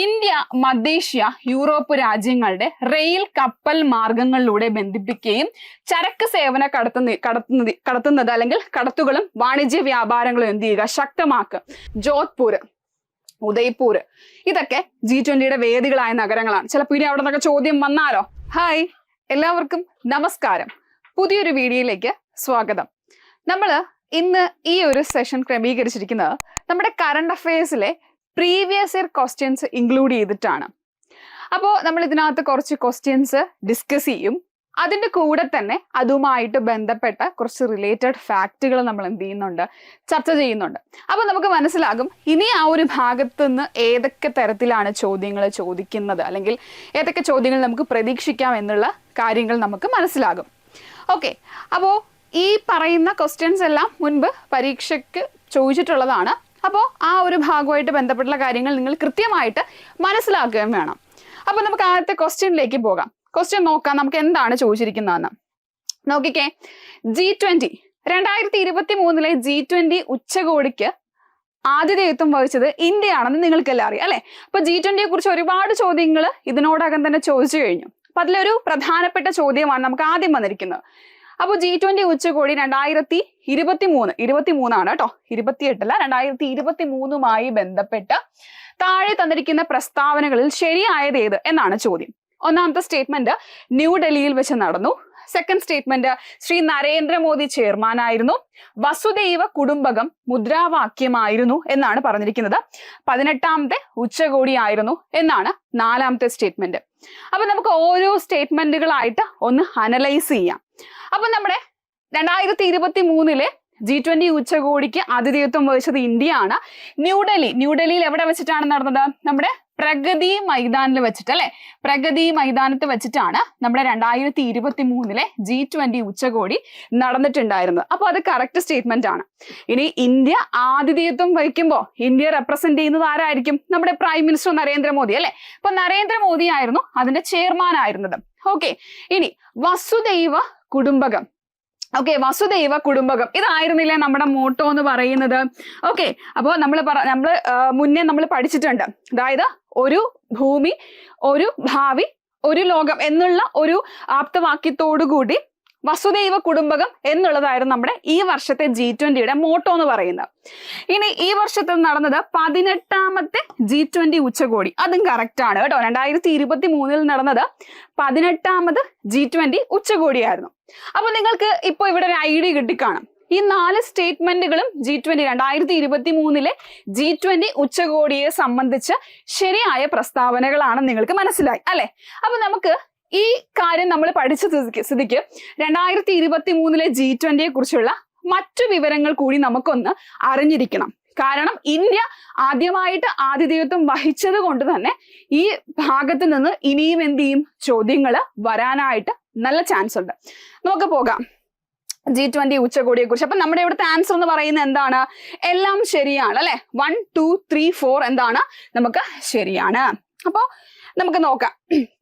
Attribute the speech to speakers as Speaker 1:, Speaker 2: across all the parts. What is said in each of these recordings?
Speaker 1: India മധ്യേഷ്യ Europe രാജ്യങ്ങളുടെ rail കപ്പൽ മാർഗങ്ങളിലൂടെ ബന്ധിപ്പിക്കുകയും ചരക്ക് സേവന കടത്തുന്നത് അല്ലെങ്കിൽ കടത്തുകളും വാണിജ്യ വ്യാപാരങ്ങളും എന്ത് ചെയ്യുക, ശക്തമാക്കുക. ജോധ്പൂർ, ഉദയ്പൂർ ഇതൊക്കെ G20യുടെ വേദികളായ നഗരങ്ങളാണ്. ചിലപ്പോൾ ഇനി അവിടെ നിന്നൊക്കെ ചോദ്യം വന്നാലോ. ഹായ്, എല്ലാവർക്കും നമസ്കാരം. പുതിയൊരു വീഡിയോയിലേക്ക് സ്വാഗതം. നമ്മൾ ഇന്ന് ഈ ഒരു സെഷൻ ക്രമീകരിച്ചിരിക്കുന്നത് നമ്മുടെ കറണ്ട് അഫയേഴ്സിലെ പ്രീവിയസ് ഇയർ ക്വസ്റ്റ്യൻസ് ഇൻക്ലൂഡ് ചെയ്തിട്ടാണ്. അപ്പോൾ നമ്മൾ ഇതിനകത്ത് കുറച്ച് ക്വസ്റ്റ്യൻസ് ഡിസ്കസ് ചെയ്യും. അതിൻ്റെ കൂടെ തന്നെ അതുമായിട്ട് ബന്ധപ്പെട്ട കുറച്ച് റിലേറ്റഡ് ഫാക്റ്റുകൾ നമ്മൾ എന്ത് ചെയ്യുന്നുണ്ട്, ചർച്ച ചെയ്യുന്നുണ്ട്. അപ്പോൾ നമുക്ക് മനസ്സിലാകും ഇനി ആ ഒരു ഭാഗത്തു നിന്ന് ഏതൊക്കെ തരത്തിലാണ് ചോദ്യങ്ങൾ ചോദിക്കുന്നത്, അല്ലെങ്കിൽ ഏതൊക്കെ ചോദ്യങ്ങൾ നമുക്ക് പ്രതീക്ഷിക്കാം എന്നുള്ള കാര്യങ്ങൾ നമുക്ക് മനസ്സിലാകും. ഓക്കെ, അപ്പോൾ ഈ പറയുന്ന ക്വസ്റ്റ്യൻസ് എല്ലാം മുൻപ് പരീക്ഷയ്ക്ക് ചോദിച്ചിട്ടുള്ളതാണ്. അപ്പോൾ ആ ഒരു ഭാഗമായിട്ട് ബന്ധപ്പെട്ടുള്ള കാര്യങ്ങൾ നിങ്ങൾ കൃത്യമായിട്ട് മനസ്സിലാക്കുകയും വേണം. അപ്പോൾ നമുക്ക് ആദ്യത്തെ ക്വസ്റ്റ്യനിലേക്ക് പോകാം. ക്വസ്റ്റ്യൻ നോക്കാം നമുക്ക് എന്താണ് ചോദിച്ചിരിക്കുന്നതെന്ന്. നോക്കിക്കേ, G20 2023 G20 ഉച്ചകോടിക്ക് ആതിഥേയത്വം വഹിച്ചത് ഇന്ത്യയാണെന്ന് നിങ്ങൾക്കെല്ലാം അറിയാം അല്ലെ. അപ്പൊ G20യെ കുറിച്ച് ഒരുപാട് ചോദ്യങ്ങൾ ഇതിനോടകം തന്നെ ചോദിച്ചു കഴിഞ്ഞു. അപ്പൊ അതിലൊരു പ്രധാനപ്പെട്ട ചോദ്യമാണ് നമുക്ക് ആദ്യം വന്നിരിക്കുന്നത്. അപ്പോൾ G20 ഉച്ചകോടി 2023 കേട്ടോ, 28 അല്ല, 2023 ബന്ധപ്പെട്ട് താഴെ തന്നിരിക്കുന്ന പ്രസ്താവനകളിൽ ശരിയായത് ഏത് എന്നാണ് ചോദ്യം. ഒന്നാമത്തെ സ്റ്റേറ്റ്മെന്റ് ന്യൂഡൽഹിയിൽ വെച്ച് നടന്നു. Second statement Shri Narendra Modi ചെയർമാനായിരുന്നു. വസുദൈവ കുടുംബകം മുദ്രാവാക്യമായിരുന്നു എന്നാണ് പറഞ്ഞിരിക്കുന്നത്. 18ാമത്തെ ഉച്ചകോടി ആയിരുന്നു എന്നാണ് നാലാമത്തെ സ്റ്റേറ്റ്മെന്റ്. അപ്പൊ നമുക്ക് ഓരോ സ്റ്റേറ്റ്മെന്റുകളായിട്ട് ഒന്ന് അനലൈസ് ചെയ്യാം. അപ്പൊ നമ്മുടെ 2023 G20 ഉച്ചകോടിക്ക് ആതിഥേയത്വം വഹിച്ചത് ഇന്ത്യയാണ്. ന്യൂഡൽഹിയിൽ എവിടെ വെച്ചിട്ടാണ് നടന്നത്? നമ്മുടെ പ്രഗതി മൈതാനിൽ വെച്ചിട്ട് അല്ലെ. പ്രഗതി മൈതാനത്ത് വെച്ചിട്ടാണ് നമ്മുടെ 2023 G20 ഉച്ചകോടി നടന്നിട്ടുണ്ടായിരുന്നത്. അപ്പൊ അത് കറക്റ്റ് സ്റ്റേറ്റ്മെന്റ് ആണ്. ഇനി ഇന്ത്യ ആതിഥേയത്വം വഹിക്കുമ്പോൾ ഇന്ത്യ റെപ്രസെന്റ് ചെയ്യുന്നത് ആരായിരിക്കും? നമ്മുടെ പ്രൈം മിനിസ്റ്റർ നരേന്ദ്രമോദി അല്ലെ. അപ്പൊ നരേന്ദ്രമോദി ആയിരുന്നു അതിന്റെ ചെയർമാൻ ആയിരുന്നത്. ഓക്കെ, ഇനി വസുദൈവ കുടുംബകം. ഓക്കെ, വസുദൈവ കുടുംബകം ഇതായിരുന്നില്ലേ നമ്മുടെ മോട്ടോ എന്ന് പറയുന്നത്. ഓക്കെ, അപ്പോൾ നമ്മൾ മുന്നേ നമ്മൾ പഠിച്ചിട്ടുണ്ട്. അതായത് ഒരു ഭൂമി, ഒരു ഭാവി, ഒരു ലോകം എന്നുള്ള ഒരു ആപ്തവാക്യത്തോടുകൂടി വസുദൈവ കുടുംബകം എന്നുള്ളതായിരുന്നു നമ്മുടെ ഈ വർഷത്തെ G20യുടെ മോട്ടോ എന്ന് പറയുന്നത്. ഇനി ഈ വർഷത്തിൽ നടന്നത് 18ാമത്തെ G20 ഉച്ചകോടി. അതും കറക്റ്റ് ആണ് കേട്ടോ. 2023 നടന്നത് 18ാമത് G20 ഉച്ചകോടിയായിരുന്നു. അപ്പൊ നിങ്ങൾക്ക് ഇപ്പൊ ഇവിടെ ഒരു ഐഡിയ കിട്ടിക്കാണും. ഈ 4 സ്റ്റേറ്റ്മെന്റുകളും G20 2023 G20 ഉച്ചകോടിയെ സംബന്ധിച്ച് ശരിയായ പ്രസ്താവനകളാണ് നിങ്ങൾക്ക് മനസ്സിലായി അല്ലെ. അപ്പൊ നമുക്ക് ഈ കാര്യം നമ്മൾ പഠിച്ച സ്ഥിതിക്ക് 2023 G20യെ കുറിച്ചുള്ള മറ്റു വിവരങ്ങൾ കൂടി നമുക്കൊന്ന് അറിഞ്ഞിരിക്കണം. കാരണം ഇന്ത്യ ആദ്യമായിട്ട് ആതിഥേയത്വം വഹിച്ചത് കൊണ്ട് തന്നെ ഈ ഭാഗത്ത് നിന്ന് ഇനിയും എന്ത് ചെയ്യും, ചോദ്യങ്ങൾ വരാനായിട്ട് നല്ല ചാൻസ് ഉണ്ട്. നമുക്ക് പോകാം G20 ഉച്ചകോടിയെ കുറിച്ച്. അപ്പൊ നമ്മുടെ ഇവിടുത്തെ ആൻസർ എന്ന് പറയുന്നത് എന്താണ്? എല്ലാം ശരിയാണ് അല്ലെ. 1 2 3 4 എന്താണ്? നമുക്ക് ശരിയാണ്. അപ്പോ നമുക്ക് നോക്കാം.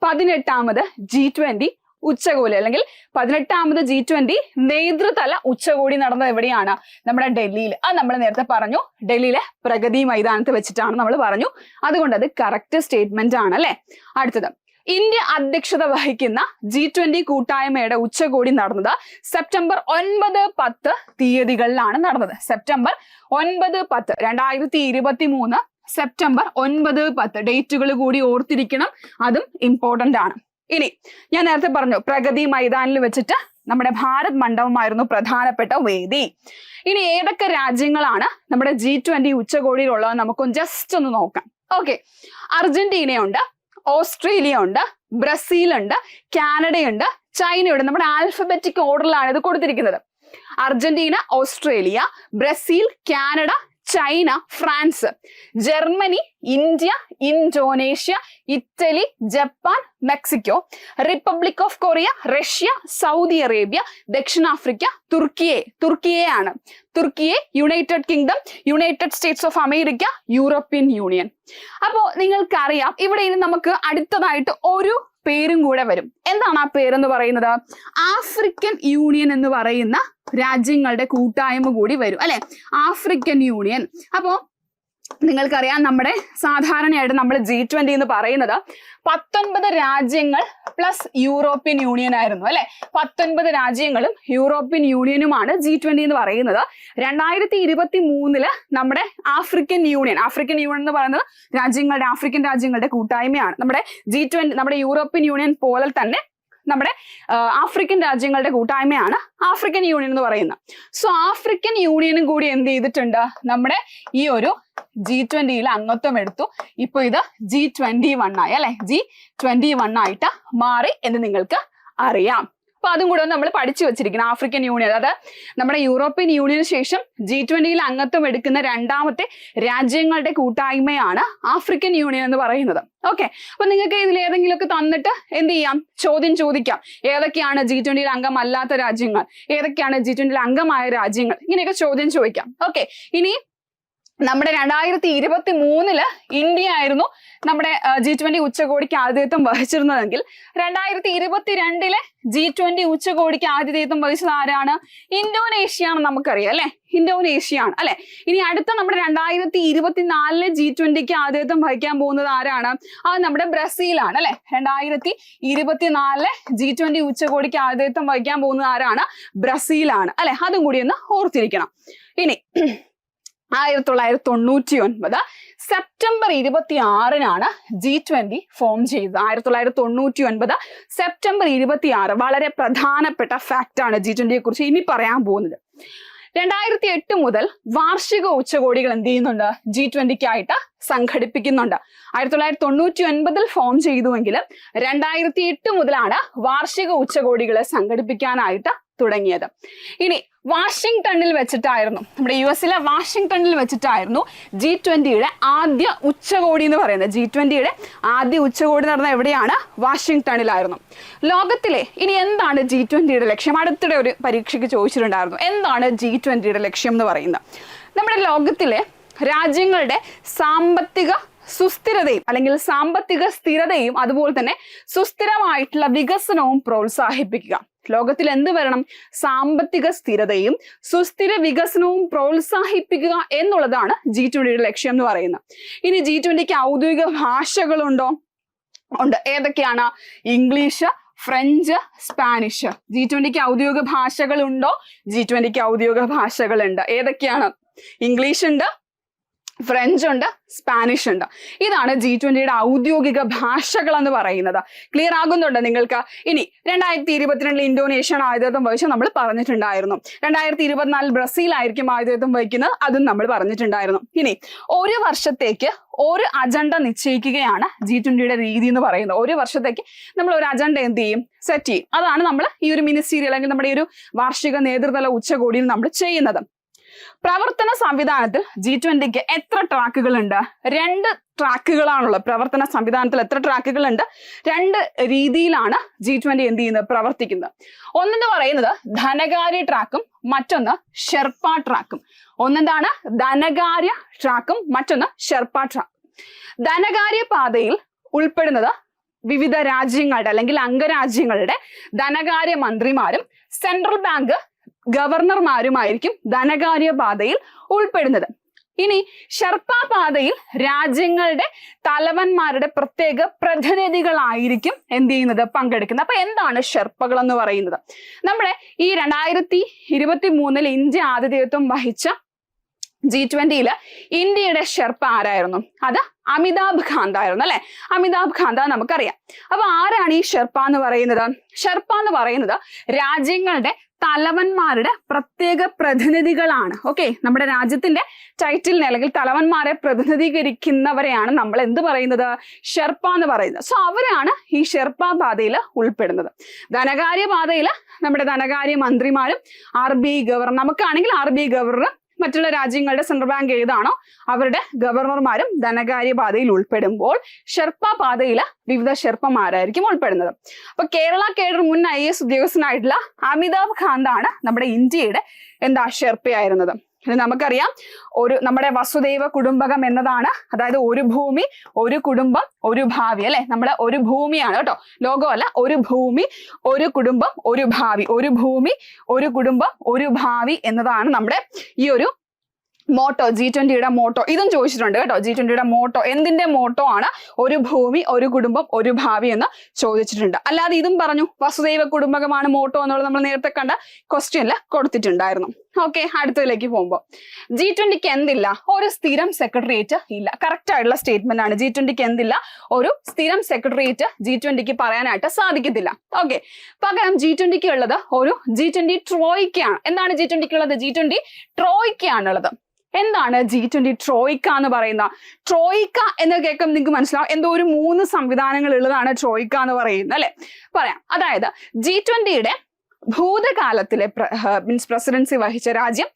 Speaker 1: 18ാമത് G20 ഉച്ചകോടി അല്ലെങ്കിൽ 18ാമത് G20 നേതൃതല ഉച്ചകോടി നടന്നത് എവിടെയാണ്? നമ്മുടെ ഡൽഹിയിൽ. അത് നമ്മൾ നേരത്തെ പറഞ്ഞു, ഡൽഹിയിലെ പ്രഗതി മൈതാനത്ത് വെച്ചിട്ടാണ് നമ്മൾ പറഞ്ഞു. അതുകൊണ്ട് അത് കറക്റ്റ് സ്റ്റേറ്റ്മെന്റ് ആണ് അല്ലെ. അടുത്തത്, ഇന്ത്യ അധ്യക്ഷത വഹിക്കുന്ന G20 കൂട്ടായ്മയുടെ ഉച്ചകോടി നടന്നത് സെപ്റ്റംബർ 9-10 തീയതികളിലാണ് നടന്നത്. സെപ്റ്റംബർ 9-10 2023 സെപ്റ്റംബർ 9-10 ഡേറ്റുകൾ കൂടി ഓർത്തിരിക്കണം. അതും ഇമ്പോർട്ടന്റ് ആണ്. ഇനി ഞാൻ നേരത്തെ പറഞ്ഞു പ്രഗതി മൈതാനിൽ വെച്ചിട്ട് നമ്മുടെ ഭാരത് മണ്ഡപമായിരുന്നു പ്രധാനപ്പെട്ട വേദി. ഇനി ഏതൊക്കെ രാജ്യങ്ങളാണ് നമ്മുടെ G20 ഉച്ചകോടിയിലുള്ളത് നമുക്കൊന്ന് ജസ്റ്റ് ഒന്ന് നോക്കാം. ഓക്കെ, അർജന്റീനയുണ്ട്, ഓസ്ട്രേലിയ ഉണ്ട്, ബ്രസീൽ ഉണ്ട്, കാനഡയുണ്ട്, ചൈനയുണ്ട്. നമ്മുടെ ആൽഫബറ്റിക് ഓർഡറിലാണ് ഇത് കൊടുത്തിരിക്കുന്നത്. Argentina, Australia, Brazil, Canada, China, France, Germany, India, Indonesia, Italy, Japan, Mexico, Republic of Korea, Russia, Saudi Arabia, ദക്ഷിണാഫ്രിക്ക, തുർക്കിയെയാണ്. Turkiye, United Kingdom, United States of America, European Union. അപ്പോ നിങ്ങൾക്കറിയാം ഇവിടെ ഇനി നമുക്ക് അടുത്തതായിട്ട് ഒരു പേരും കൂടെ വരും. എന്താണ് ആ പേരെന്ന് പറയുന്നത്? ആഫ്രിക്കൻ യൂണിയൻ എന്ന് പറയുന്ന രാജ്യങ്ങളുടെ കൂട്ടായ്മ കൂടി വരും അല്ലെ. African union. അപ്പോ നിങ്ങൾക്കറിയാം നമ്മുടെ സാധാരണയായിട്ട് നമ്മൾ G20 എന്ന് പറയുന്നത് 19 രാജ്യങ്ങൾ പ്ലസ് യൂറോപ്യൻ യൂണിയൻ ആയിരുന്നു അല്ലെ. 19 രാജ്യങ്ങളും യൂറോപ്യൻ യൂണിയനുമാണ് G20 എന്ന് പറയുന്നത്. 2023 നമ്മുടെ ആഫ്രിക്കൻ യൂണിയൻ എന്ന് പറയുന്നത് ആഫ്രിക്കൻ രാജ്യങ്ങളുടെ കൂട്ടായ്മയാണ്. നമ്മുടെ G20 നമ്മുടെ യൂറോപ്യൻ യൂണിയൻ പോലെ തന്നെ നമ്മുടെ ആഫ്രിക്കൻ രാജ്യങ്ങളുടെ കൂട്ടായ്മയാണ് ആഫ്രിക്കൻ യൂണിയൻ എന്ന് പറയുന്നത്. സോ ആഫ്രിക്കൻ യൂണിയനും കൂടി എന്ത് ചെയ്തിട്ടുണ്ട്, നമ്മുടെ ഈ ഒരു G20 അംഗത്വം എടുത്തു. ഇപ്പൊ ഇത് G21 ആയി അല്ലെ, G21 ആയിട്ട് മാറി എന്ന് നിങ്ങൾക്ക് അറിയാം. അപ്പൊ അതും കൂടെ നമ്മൾ പഠിച്ചു വെച്ചിരിക്കണം. ആഫ്രിക്കൻ യൂണിയൻ, അതായത് നമ്മുടെ യൂറോപ്യൻ യൂണിയന് ശേഷം G20 അംഗത്വം എടുക്കുന്ന രണ്ടാമത്തെ രാജ്യങ്ങളുടെ കൂട്ടായ്മയാണ് ആഫ്രിക്കൻ യൂണിയൻ എന്ന് പറയുന്നത്. ഓക്കെ, അപ്പൊ നിങ്ങൾക്ക് ഇതിൽ ഏതെങ്കിലുമൊക്കെ തന്നിട്ട് എന്ത് ചെയ്യാം, ചോദ്യം ചോദിക്കാം. ഏതൊക്കെയാണ് G20 അംഗമല്ലാത്ത രാജ്യങ്ങൾ, ഏതൊക്കെയാണ് G20 അംഗമായ രാജ്യങ്ങൾ, ഇങ്ങനെയൊക്കെ ചോദ്യം ചോദിക്കാം. ഓക്കെ, ഇനി നമ്മുടെ 2023 ഇന്ത്യ ആയിരുന്നു നമ്മുടെ G20 ഉച്ചകോടിക്ക് ആതിഥേയത്വം വഹിച്ചിരുന്നതെങ്കിൽ 2022 G20 ഉച്ചകോടിക്ക് ആതിഥേയത്വം വഹിച്ചത് ആരാണ്? ഇന്തോനേഷ്യയാണ്. നമുക്കറിയാം അല്ലെ, ഇന്തോനേഷ്യയാണ് അല്ലെ. ഇനി അടുത്ത നമ്മുടെ 2024 G20 ആതിഥേയത്വം വഹിക്കാൻ പോകുന്നത് ആരാണ്? അത് നമ്മുടെ ബ്രസീലാണ് അല്ലെ. 2024 G20 ഉച്ചകോടിക്ക് ആതിഥേയത്വം വഹിക്കാൻ പോകുന്നത് ആരാണ്? ബ്രസീലാണ് അല്ലെ. അതും കൂടി ഒന്ന് ഓർത്തിരിക്കണം. ഇനി 1999 സെപ്റ്റംബർ 26 G20 ഫോം ചെയ്തത്. 1999 സെപ്റ്റംബർ 26 വളരെ പ്രധാനപ്പെട്ട ഫാക്റ്റാണ് G20 കുറിച്ച് ഇനി പറയാൻ പോകുന്നത്. 2008 മുതൽ വാർഷിക ഉച്ചകോടികൾ എന്ത് ചെയ്യുന്നുണ്ട്, G20 സംഘടിപ്പിക്കുന്നുണ്ട്. 1999 ഫോം ചെയ്തുവെങ്കിൽ 2008 മുതലാണ് വാർഷിക ഉച്ചകോടികളെ സംഘടിപ്പിക്കാനായിട്ട് തുടങ്ങിയത്. ഇനി വാഷിംഗ്ടണിൽ വെച്ചിട്ടായിരുന്നു, നമ്മുടെ US വാഷിംഗ്ടണിൽ വെച്ചിട്ടായിരുന്നു G20 ആദ്യ ഉച്ചകോടി എന്ന് പറയുന്നത്. G20 ആദ്യ ഉച്ചകോടി നടന്ന എവിടെയാണ്? വാഷിംഗ്ടണിലായിരുന്നു. ലോകത്തിലെ ഇനി എന്താണ് G20 ലക്ഷ്യം? അടുത്തിടെ ഒരു പരീക്ഷയ്ക്ക് ചോദിച്ചിട്ടുണ്ടായിരുന്നു, എന്താണ് G20 ലക്ഷ്യം എന്ന് പറയുന്നത്. നമ്മുടെ ലോകത്തിലെ രാജ്യങ്ങളുടെ സാമ്പത്തിക സുസ്ഥിരതയും അല്ലെങ്കിൽ സാമ്പത്തിക സ്ഥിരതയും അതുപോലെ തന്നെ സുസ്ഥിരമായിട്ടുള്ള വികസനവും പ്രോത്സാഹിപ്പിക്കുക. ലോകത്തിൽ എന്ത് വരണം? സാമ്പത്തിക സ്ഥിരതയും സുസ്ഥിര വികസനവും പ്രോത്സാഹിപ്പിക്കുക എന്നുള്ളതാണ് G20 ലക്ഷ്യം എന്ന് പറയുന്നത്. ഇനി G20 ഔദ്യോഗിക ഭാഷകളുണ്ടോ? ഉണ്ട്. ഏതൊക്കെയാണ്? English, French, Spanish. G20 ഔദ്യോഗിക ഭാഷകളുണ്ടോ? G20 ഔദ്യോഗിക ഭാഷകളുണ്ട്. ഏതൊക്കെയാണ്? ഇംഗ്ലീഷ് ഉണ്ട്, ഫ്രഞ്ച് ഉണ്ട്, സ്പാനിഷ് ഉണ്ട്. ഇതാണ് G20 ഔദ്യോഗിക ഭാഷകൾ എന്ന് പറയുന്നത്. ക്ലിയർ ആകുന്നുണ്ടോ നിങ്ങൾക്ക്? ഇനി 2022 ഇന്തോനേഷ്യ ആതിഥേയത്വം വഹിച്ച് നമ്മൾ പറഞ്ഞിട്ടുണ്ടായിരുന്നു. 2024 ബ്രസീൽ ആയിരിക്കും ആതിഥേയത്വം വഹിക്കുന്നത്, അതും നമ്മൾ പറഞ്ഞിട്ടുണ്ടായിരുന്നു. ഇനി ഒരു വർഷത്തേക്ക് ഒരു അജണ്ട നിശ്ചയിക്കുകയാണ് G20 രീതി എന്ന് പറയുന്നത്. ഒരു വർഷത്തേക്ക് നമ്മൾ ഒരു അജണ്ട എന്ത് ചെയ്യും? സെറ്റ് ചെയ്യും. അതാണ് നമ്മൾ ഈ ഒരു മിനിസ്റ്റീരിയൽ അല്ലെങ്കിൽ നമ്മുടെ ഈ ഒരു വാർഷിക നേതൃതല ഉച്ചകോടിയിൽ നമ്മൾ ചെയ്യുന്നത്. പ്രവർത്തന സംവിധാനത്തിൽ G20 എത്ര ട്രാക്കുകൾ ഉണ്ട്? 2 ട്രാക്കുകളാണുള്ളത്. പ്രവർത്തന സംവിധാനത്തിൽ എത്ര ട്രാക്കുകൾ ഉണ്ട്? 2 രീതിയിലാണ് G20 എന്ത് ചെയ്യുന്നത്? പ്രവർത്തിക്കുന്നത്. ഒന്നെന്ന് പറയുന്നത് ധനകാര്യ ട്രാക്കും മറ്റൊന്ന് ഷെർപ്പ ട്രാക്കും. ഒന്നെന്താണ്? ധനകാര്യ ട്രാക്കും മറ്റൊന്ന് ഷെർപ്പ ട്രാക്കും. ധനകാര്യ പാതയിൽ ഉൾപ്പെടുന്നത് വിവിധ രാജ്യങ്ങളുടെ അല്ലെങ്കിൽ അംഗരാജ്യങ്ങളുടെ ധനകാര്യ മന്ത്രിമാരും സെൻട്രൽ ബാങ്ക് ഗവർണർമാരുമായിരിക്കും ധനകാര്യ പാതയിൽ ഉൾപ്പെടുന്നത്. ഇനി ഷെർപ്പ പാതയിൽ രാജ്യങ്ങളുടെ തലവന്മാരുടെ പ്രത്യേക പ്രതിനിധികളായിരിക്കും എന്ത് ചെയ്യുന്നത്? പങ്കെടുക്കുന്നത്. അപ്പൊ എന്താണ് ഷെർപ്പകൾ എന്ന് പറയുന്നത്? നമ്മുടെ ഈ 2023 ഇന്ത്യ ആതിഥേയത്വം വഹിച്ച G20 ഇന്ത്യയുടെ ഷെർപ്പ ആരായിരുന്നു? അത് അമിതാഭ് കാന്ത് ആയിരുന്നു അല്ലെ. അമിതാഭ് കാന്ത് നമുക്കറിയാം. അപ്പൊ ആരാണ് ഈ ഷെർപ്പ എന്ന് പറയുന്നത്? ഷെർപ്പ എന്ന് പറയുന്നത് രാജ്യങ്ങളുടെ തലവന്മാരുടെ പ്രത്യേക പ്രതിനിധികളാണ്. ഓക്കെ, നമ്മുടെ രാജ്യത്തിന്റെ ടൈറ്റിലിനെ അല്ലെങ്കിൽ തലവന്മാരെ പ്രതിനിധീകരിക്കുന്നവരെയാണ് നമ്മൾ എന്ത് പറയുന്നത്? ഷെർപ്പ എന്ന് പറയുന്നത്. സോ അവരാണ് ഈ ഷെർപ്പ പാതയിൽ ഉൾപ്പെടുന്നത്. ധനകാര്യ പാതയിൽ നമ്മുടെ ധനകാര്യ മന്ത്രിമാരും RBI ഗവർണർ, നമുക്കാണെങ്കിൽ RBI ഗവർണർ, മറ്റുള്ള രാജ്യങ്ങളുടെ സെൻട്രൽ ബാങ്ക് ഏതാണോ അവരുടെ ഗവർണർമാരും ധനകാര്യ പാതയിൽ ഉൾപ്പെടുമ്പോൾ ഷെർപ്പ പാതയിൽ വിവിധ ഷെർപ്പമാരായിരിക്കും ഉൾപ്പെടുന്നത്. അപ്പൊ കേരള കേഡർ മുൻ IAS ഉദ്യോഗസ്ഥനായിട്ടുള്ള അമിതാഭ് കാന്ത് ആണ് നമ്മുടെ ഇന്ത്യയുടെ ഷെർപ്പയായിരുന്നത്. നമുക്കറിയാം നമ്മുടെ വസുദൈവ കുടുംബകം എന്നതാണ്, അതായത് ഒരു ഭൂമി ഒരു കുടുംബം ഒരു ഭാവി അല്ലെ. നമ്മുടെ ഒരു ഭൂമിയാണ് കേട്ടോ, ലോകമല്ല. ഒരു ഭൂമി ഒരു കുടുംബം ഒരു ഭാവി, ഒരു ഭൂമി ഒരു കുടുംബം ഒരു ഭാവി എന്നതാണ് നമ്മുടെ ഈ ഒരു മോട്ടോ G20യുടെ മോട്ടോ ഇതും ചോദിച്ചിട്ടുണ്ട് കേട്ടോ. G20യുടെ മോട്ടോ എന്തിന്റെ മോട്ടോ ആണ്? ഒരു ഭൂമി ഒരു കുടുംബം ഒരു ഭാവി എന്ന് ചോദിച്ചിട്ടുണ്ട്. അല്ലാതെ ഇതും പറഞ്ഞു വസുദൈവ കുടുംബകമാണ് മോട്ടോ എന്നുള്ളത് നമ്മൾ നേരത്തെ കണ്ട ക്വസ്റ്റ്യനിൽ കൊടുത്തിട്ടുണ്ടായിരുന്നു. ഓക്കെ, അടുത്തതിലേക്ക് പോകുമ്പോൾ G20ക്ക് എന്തില്ല? ഒരു സ്ഥിരം സെക്രട്ടേറിയറ്റ് ഇല്ല. കറക്റ്റ് ആയിട്ടുള്ള സ്റ്റേറ്റ്മെന്റ് ആണ്. G20ക്ക് എന്തില്ല? ഒരു സ്ഥിരം സെക്രട്ടേറിയറ്റ് G20ക്ക് പറയാനായിട്ട് സാധിക്കത്തില്ല. ഓക്കെ, പകരം G20ക്ക് ഉള്ളത് ഒരു G20 ട്രോയ്ക്കാണ്. എന്താണ് G20ക്ക് ഉള്ളത്? G20 ട്രോയ്ക്കാണുള്ളത്. എന്താണ് G20 ട്രോയ്ക്ക എന്ന് പറയുന്ന? ട്രോയ്ക്ക എന്ന് കേൾക്കുമ്പോൾ നിങ്ങൾക്ക് മനസ്സിലാവും എന്തോ ഒരു 3 സംവിധാനങ്ങൾ ഉള്ളതാണ് ട്രോയ്ക്ക എന്ന് പറയുന്നത് അല്ലെ. പറയാം. അതായത് G20യുടെ ഭൂതകാലത്തിലെ മീൻസ് പ്രസിഡൻസി വഹിച്ച രാജ്യം,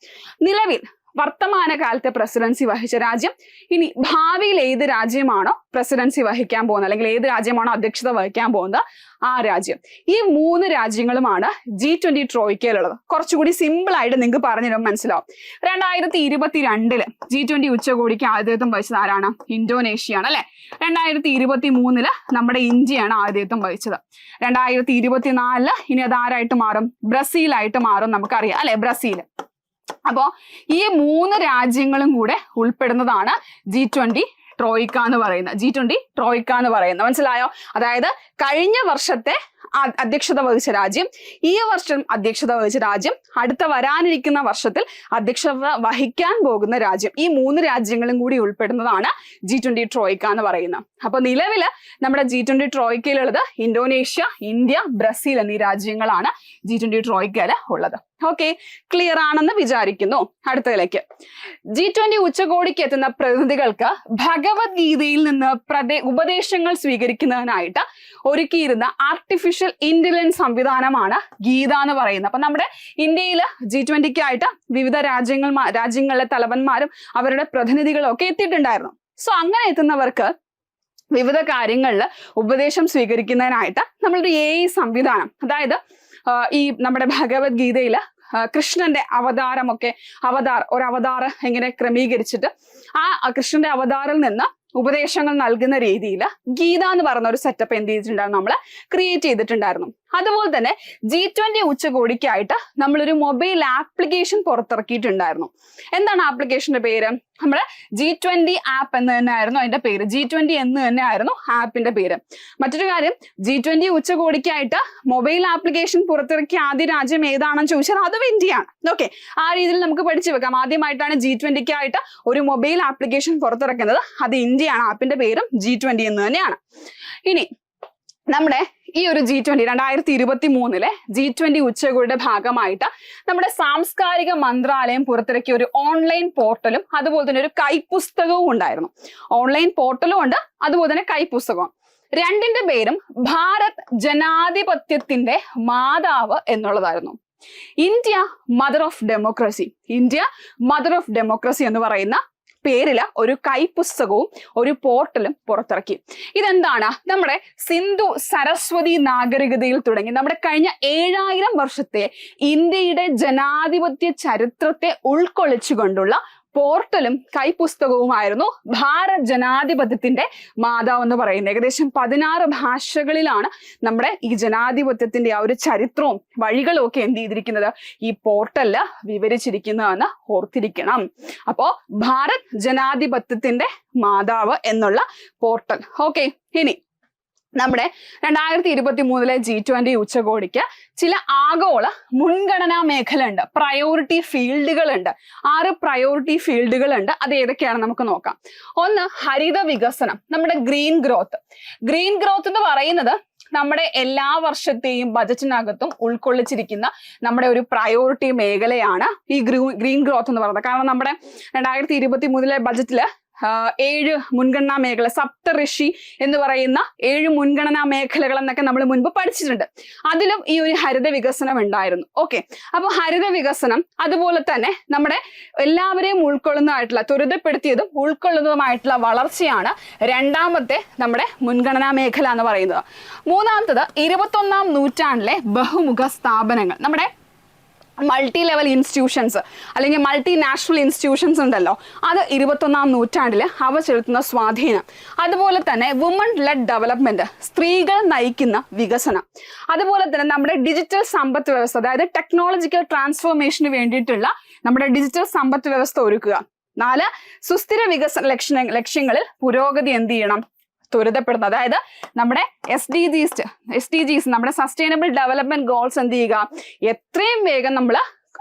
Speaker 1: നിലവിൽ വർത്തമാനകാലത്തെ പ്രസിഡൻസി വഹിച്ച രാജ്യം, ഇനി ഭാവിയിൽ ഏത് രാജ്യമാണോ പ്രസിഡൻസി വഹിക്കാൻ പോകുന്നത് അല്ലെങ്കിൽ ഏത് രാജ്യമാണോ അധ്യക്ഷത വഹിക്കാൻ പോകുന്നത് ആ രാജ്യം. ഈ 3 രാജ്യങ്ങളുമാണ് G20 ട്രോയ്ക്കയിലുള്ളത്. കുറച്ചുകൂടി സിമ്പിൾ ആയിട്ട് നിങ്ങൾക്ക് പറഞ്ഞിടുമ്പോൾ മനസ്സിലാവും. 2022 G20 ഉച്ചകോടിക്ക് ആതിഥേയത്വം വഹിച്ചത് ആരാണ്? ഇന്തോനേഷ്യയാണ് അല്ലെ. 2023 നമ്മുടെ ഇന്ത്യയാണ് ആതിഥേയത്വം വഹിച്ചത്. 2024 ഇനി അത് ആരായിട്ട് മാറും? ബ്രസീലായിട്ട് മാറും. നമുക്കറിയാം അല്ലെ, ബ്രസീൽ. അപ്പോ ഈ 3 രാജ്യങ്ങളും കൂടെ ഉൾപ്പെടുന്നതാണ് G20 ട്രോയ്ക്ക എന്ന് പറയുന്നത്. G20 ട്രോയ്ക്ക എന്ന് പറയുന്നത് മനസ്സിലായോ? അതായത് കഴിഞ്ഞ വർഷത്തെ അധ്യക്ഷത വഹിച്ച രാജ്യം, ഈ വർഷം അധ്യക്ഷത വഹിച്ച രാജ്യം, അടുത്ത വരാനിരിക്കുന്ന വർഷത്തിൽ അധ്യക്ഷത വഹിക്കാൻ പോകുന്ന രാജ്യം, ഈ 3 രാജ്യങ്ങളും കൂടി ഉൾപ്പെടുന്നതാണ് G20 ട്രോയ്ക്ക എന്ന് പറയുന്നത്. അപ്പൊ നിലവില് നമ്മുടെ G20 ട്രോയ്ക്കയിലുള്ളത് ഇന്തോനേഷ്യ, ഇന്ത്യ, ബ്രസീൽ എന്നീ രാജ്യങ്ങളാണ് G20 ട്രോയ്ക്കയില് ഉള്ളത്. ഓക്കെ, ക്ലിയർ ആണെന്ന് വിചാരിക്കുന്നു. അടുത്തതിലേക്ക്, G20 ഉച്ചകോടിക്ക് എത്തുന്ന പ്രതിനിധികൾക്ക് ഭഗവത്ഗീതയിൽ നിന്ന് ഉപദേശങ്ങൾ സ്വീകരിക്കുന്നതിനായിട്ട് ഒരുക്കിയിരുന്ന ആർട്ടിഫിഷ്യൽ ഇന്റലിജൻസ് സംവിധാനമാണ് ഗീത എന്ന് പറയുന്നത്. അപ്പൊ നമ്മുടെ ഇന്ത്യയിൽ G20ക്കായിട്ട് വിവിധ രാജ്യങ്ങളിലെ തലവന്മാരും അവരുടെ പ്രതിനിധികളും ഒക്കെ എത്തിയിട്ടുണ്ടായിരുന്നു. സോ അങ്ങനെ എത്തുന്നവർക്ക് വിവിധ കാര്യങ്ങളിൽ ഉപദേശം സ്വീകരിക്കുന്നതിനായിട്ട് നമ്മളൊരു AI സംവിധാനം, അതായത് ഈ നമ്മുടെ ഭഗവത്ഗീതയില് കൃഷ്ണന്റെ ഒരു അവതാർ എങ്ങനെ ക്രമീകരിച്ചിട്ട് ആ കൃഷ്ണന്റെ അവതാറിൽ നിന്ന് ഉപദേശങ്ങൾ നൽകുന്ന രീതിയിൽ ഗീത എന്ന് പറയുന്ന ഒരു സെറ്റപ്പ് എന്ത് ചെയ്തിട്ടുണ്ടായിരുന്നു? നമ്മൾ ക്രിയേറ്റ് ചെയ്തിട്ടുണ്ടായിരുന്നു. അതുപോലെ തന്നെ G20 ഉച്ചകോടിക്കായിട്ട് നമ്മളൊരു മൊബൈൽ ആപ്ലിക്കേഷൻ പുറത്തിറക്കിയിട്ടുണ്ടായിരുന്നു. എന്താണ് ആപ്ലിക്കേഷന്റെ പേര്? നമ്മുടെ G20 ആപ്പ് എന്ന് തന്നെയായിരുന്നു അതിന്റെ പേര്. G20 എന്ന് തന്നെയായിരുന്നു ആപ്പിന്റെ പേര്. മറ്റൊരു കാര്യം, G20 ഉച്ചകോടിക്കായിട്ട് മൊബൈൽ ആപ്ലിക്കേഷൻ പുറത്തിറക്കിയ ആദ്യ രാജ്യം ഏതാണെന്ന് ചോദിച്ചാൽ അതും ഇന്ത്യയാണ്. ഓക്കെ, ആ രീതിയിൽ നമുക്ക് പഠിച്ചു വെക്കാം. ആദ്യമായിട്ടാണ് G20ക്കായിട്ട് ഒരു മൊബൈൽ ആപ്ലിക്കേഷൻ പുറത്തിറക്കുന്നത്. അത് ഇന്ത്യയാണ്. ആപ്പിന്റെ പേരും G20 എന്ന് തന്നെയാണ്. ഇനി നമ്മുടെ ഈ ഒരു G20 2023 G20 ഉച്ചകോടിയുടെ ഭാഗമായിട്ട് നമ്മുടെ സാംസ്കാരിക മന്ത്രാലയം പുറത്തിറക്കിയ ഒരു ഓൺലൈൻ പോർട്ടലും അതുപോലെ തന്നെ ഒരു കൈപ്പുസ്തകവും ഉണ്ടായിരുന്നു. ഓൺലൈൻ പോർട്ടലും ഉണ്ട്, അതുപോലെ തന്നെ കൈപ്പുസ്തകവും. രണ്ടിന്റെ പേരും ഭാരത് ജനാധിപത്യത്തിന്റെ മാതാവ് എന്നുള്ളതായിരുന്നു. India mother of democracy, India mother of democracy എന്ന് പറയുന്ന പേരില് ഒരു കൈപ്പുസ്തകവും ഒരു പോർട്ടലും പുറത്തിറക്കി. ഇതെന്താണ്? നമ്മുടെ സിന്ധു സരസ്വതി നാഗരികതയിൽ തുടങ്ങി നമ്മുടെ കഴിഞ്ഞ 7000 വർഷത്തെ ഇന്ത്യയുടെ ജനാധിപത്യ ചരിത്രത്തെ ഉൾക്കൊള്ളിച്ചുകൊണ്ടുള്ള പോർട്ടലും കൈപ്പുസ്തകവുമായിരുന്നു ഭാരത് ജനാധിപത്യത്തിന്റെ മാതാവ് എന്ന് പറയുന്നത്. ഏകദേശം 16 ഭാഷകളിലാണ് നമ്മുടെ ഈ ജനാധിപത്യത്തിന്റെ ആ ഒരു ചരിത്രവും വഴികളും ഒക്കെ എന്ത് ചെയ്തിരിക്കുന്നത്? ഈ പോർട്ടലില് വിവരിച്ചിരിക്കുന്നതെന്ന് ഓർത്തിരിക്കണം. അപ്പോ ഭാരത് ജനാധിപത്യത്തിന്റെ മാതാവ് എന്നുള്ള പോർട്ടൽ. ഓക്കെ, ഇനി നമ്മുടെ 2023 G20 ഉച്ചകോടിക്ക് ചില ആഗോള മുൻഗണനാ മേഖല ഉണ്ട്, പ്രയോറിറ്റി ഫീൽഡുകൾ ഉണ്ട്. 6 പ്രയോറിറ്റി ഫീൽഡുകൾ ഉണ്ട്. അത് ഏതൊക്കെയാണ് നമുക്ക് നോക്കാം. ഒന്ന്, ഹരിത വികസനം, നമ്മുടെ ഗ്രീൻ ഗ്രോത്ത്. ഗ്രീൻ ഗ്രോത്ത് എന്ന് പറയുന്നത് നമ്മുടെ എല്ലാ വർഷത്തെയും ബജറ്റിനകത്തും ഉൾക്കൊള്ളിച്ചിരിക്കുന്ന നമ്മുടെ ഒരു പ്രയോറിറ്റി മേഖലയാണ് ഈ ഗ്രീൻ ഗ്രോത്ത് എന്ന് പറയുന്നത്. കാരണം നമ്മുടെ 2023 ബജറ്റില് 7 മുൻഗണനാ മേഖല, സപ്തഋഷി എന്ന് പറയുന്ന 7 മുൻഗണനാ മേഖലകൾ എന്നൊക്കെ നമ്മൾ മുൻപ് പഠിച്ചിട്ടുണ്ട്. അതിലും ഈ ഒരു ഹരിത വികസനം ഉണ്ടായിരുന്നു. ഓക്കെ, അപ്പൊ ഹരിത വികസനം അതുപോലെ തന്നെ നമ്മുടെ എല്ലാവരെയും ഉൾക്കൊള്ളുന്നതായിട്ടുള്ള, ത്വരിതപ്പെടുത്തിയതും ഉൾക്കൊള്ളുന്നതുമായിട്ടുള്ള വളർച്ചയാണ് രണ്ടാമത്തെ നമ്മുടെ മുൻഗണനാ മേഖല എന്ന് പറയുന്നത്. മൂന്നാമത്തത് 21ാം നൂറ്റാണ്ടിലെ ബഹുമുഖ സ്ഥാപനങ്ങൾ, നമ്മുടെ മൾട്ടി ലെവൽ ഇൻസ്റ്റിറ്റ്യൂഷൻസ് അല്ലെങ്കിൽ മൾട്ടി നാഷണൽ ഇൻസ്റ്റിറ്റ്യൂഷൻസ് ഉണ്ടല്ലോ, അത് 21ാം നൂറ്റാണ്ടിൽ അവ ചെലുത്തുന്ന സ്വാധീനം. അതുപോലെ തന്നെ വുമൺ ലെഡ് ഡെവലപ്മെന്റ്, സ്ത്രീകൾ നയിക്കുന്ന വികസനം. അതുപോലെ തന്നെ നമ്മുടെ ഡിജിറ്റൽ സമ്പദ് വ്യവസ്ഥ, അതായത് ടെക്നോളജിക്കൽ ട്രാൻസ്ഫോർമേഷന് വേണ്ടിയിട്ടുള്ള നമ്മുടെ ഡിജിറ്റൽ സമ്പദ് വ്യവസ്ഥ ഒരുക്കുക. 4 സുസ്ഥിര വികസന ലക്ഷ്യങ്ങളിൽ പുരോഗതി എന്ത് ചെയ്യണം, ത്വരിതപ്പെടുത്തുന്നത്. അതായത് നമ്മുടെ SDGs നമ്മുടെ സസ്റ്റൈനബിൾ ഡെവലപ്മെന്റ് ഗോൾസ് എന്ത് ചെയ്യുക, എത്രയും വേഗം നമ്മൾ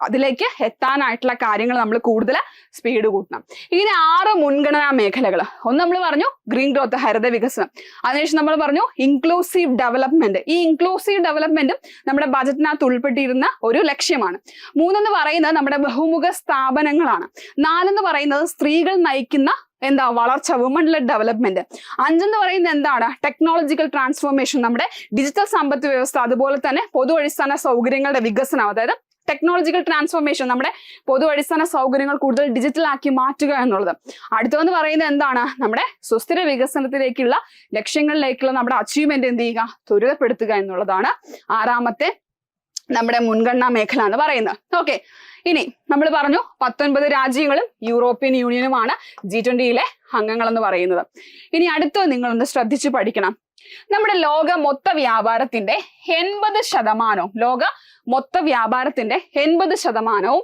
Speaker 1: അതിലേക്ക് എത്താനായിട്ടുള്ള കാര്യങ്ങൾ നമ്മൾ കൂടുതൽ സ്പീഡ് കൂട്ടണം. ഇങ്ങനെ 6 മുൻഗണനാ മേഖലകൾ. ഒന്ന് നമ്മൾ പറഞ്ഞു ഗ്രീൻ ഗ്രോത്ത്, ഹരിത വികസനം. അതിനുശേഷം നമ്മൾ പറഞ്ഞു ഇൻക്ലൂസീവ് ഡെവലപ്മെന്റ്. ഈ ഇൻക്ലൂസീവ് ഡെവലപ്മെന്റും നമ്മുടെ ബജറ്റിനകത്ത് ഉൾപ്പെട്ടിരുന്ന ഒരു ലക്ഷ്യമാണ്. 3 എന്ന് പറയുന്നത് നമ്മുടെ ബഹുമുഖ സ്ഥാപനങ്ങളാണ്. 4 എന്ന് പറയുന്നത് സ്ത്രീകൾ നയിക്കുന്ന വളർച്ച, വുമൺ ലെഡ് ഡെവലപ്മെന്റ്. 5 എന്ന് പറയുന്നത് എന്താണ്, ടെക്നോളജിക്കൽ ട്രാൻസ്ഫോർമേഷൻ, നമ്മുടെ ഡിജിറ്റൽ സമ്പദ് വ്യവസ്ഥ, അതുപോലെ തന്നെ പൊതു അടിസ്ഥാന സൗകര്യങ്ങളുടെ വികസനം. അതായത് ടെക്നോളജിക്കൽ ട്രാൻസ്ഫോർമേഷൻ, നമ്മുടെ പൊതു അടിസ്ഥാന സൗകര്യങ്ങൾ കൂടുതൽ ഡിജിറ്റൽ ആക്കി മാറ്റുക എന്നുള്ളത്. അടുത്തതെന്ന് പറയുന്നത് എന്താണ്, നമ്മുടെ സുസ്ഥിര വികസനത്തിലേക്കുള്ള ലക്ഷ്യങ്ങളിലേക്കുള്ള നമ്മുടെ അച്ചീവ്മെന്റ് എന്ത് ചെയ്യുക, ത്വരിതപ്പെടുത്തുക എന്നുള്ളതാണ് 6ാമത്തെ നമ്മുടെ മുൻഗണനാ മേഖല എന്ന് പറയുന്നത്. ഓക്കെ, ഇനി നമ്മൾ പറഞ്ഞു 19 രാജ്യങ്ങളും യൂറോപ്യൻ യൂണിയനുമാണ് G20 അംഗങ്ങൾ എന്ന് പറയുന്നത്. ഇനി അടുത്തത് നിങ്ങളൊന്ന് ശ്രദ്ധിച്ചു പഠിക്കണം. നമ്മുടെ ലോക മൊത്ത വ്യാപാരത്തിന്റെ 80%, ലോക മൊത്ത വ്യാപാരത്തിന്റെ 80%,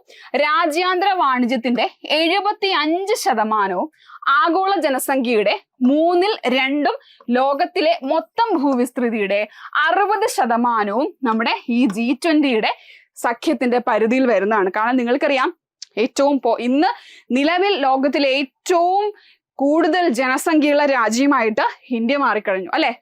Speaker 1: രാജ്യാന്തര വാണിജ്യത്തിന്റെ 75%, ആഗോള ജനസംഖ്യയുടെ 2/3, ലോകത്തിലെ മൊത്തം ഭൂവിസ്തൃതിയുടെ 60% നമ്മുടെ ഈ G20 സഖ്യത്തിന്റെ പരിധിയിൽ വരുന്നതാണ്. കാരണം നിങ്ങൾക്കറിയാം ഇന്ന് നിലവിൽ ലോകത്തിലെ ഏറ്റവും കൂടുതൽ ജനസംഖ്യയുള്ള രാജ്യമായിട്ട് ഇന്ത്യ മാറിക്കഴിഞ്ഞു അല്ലെ.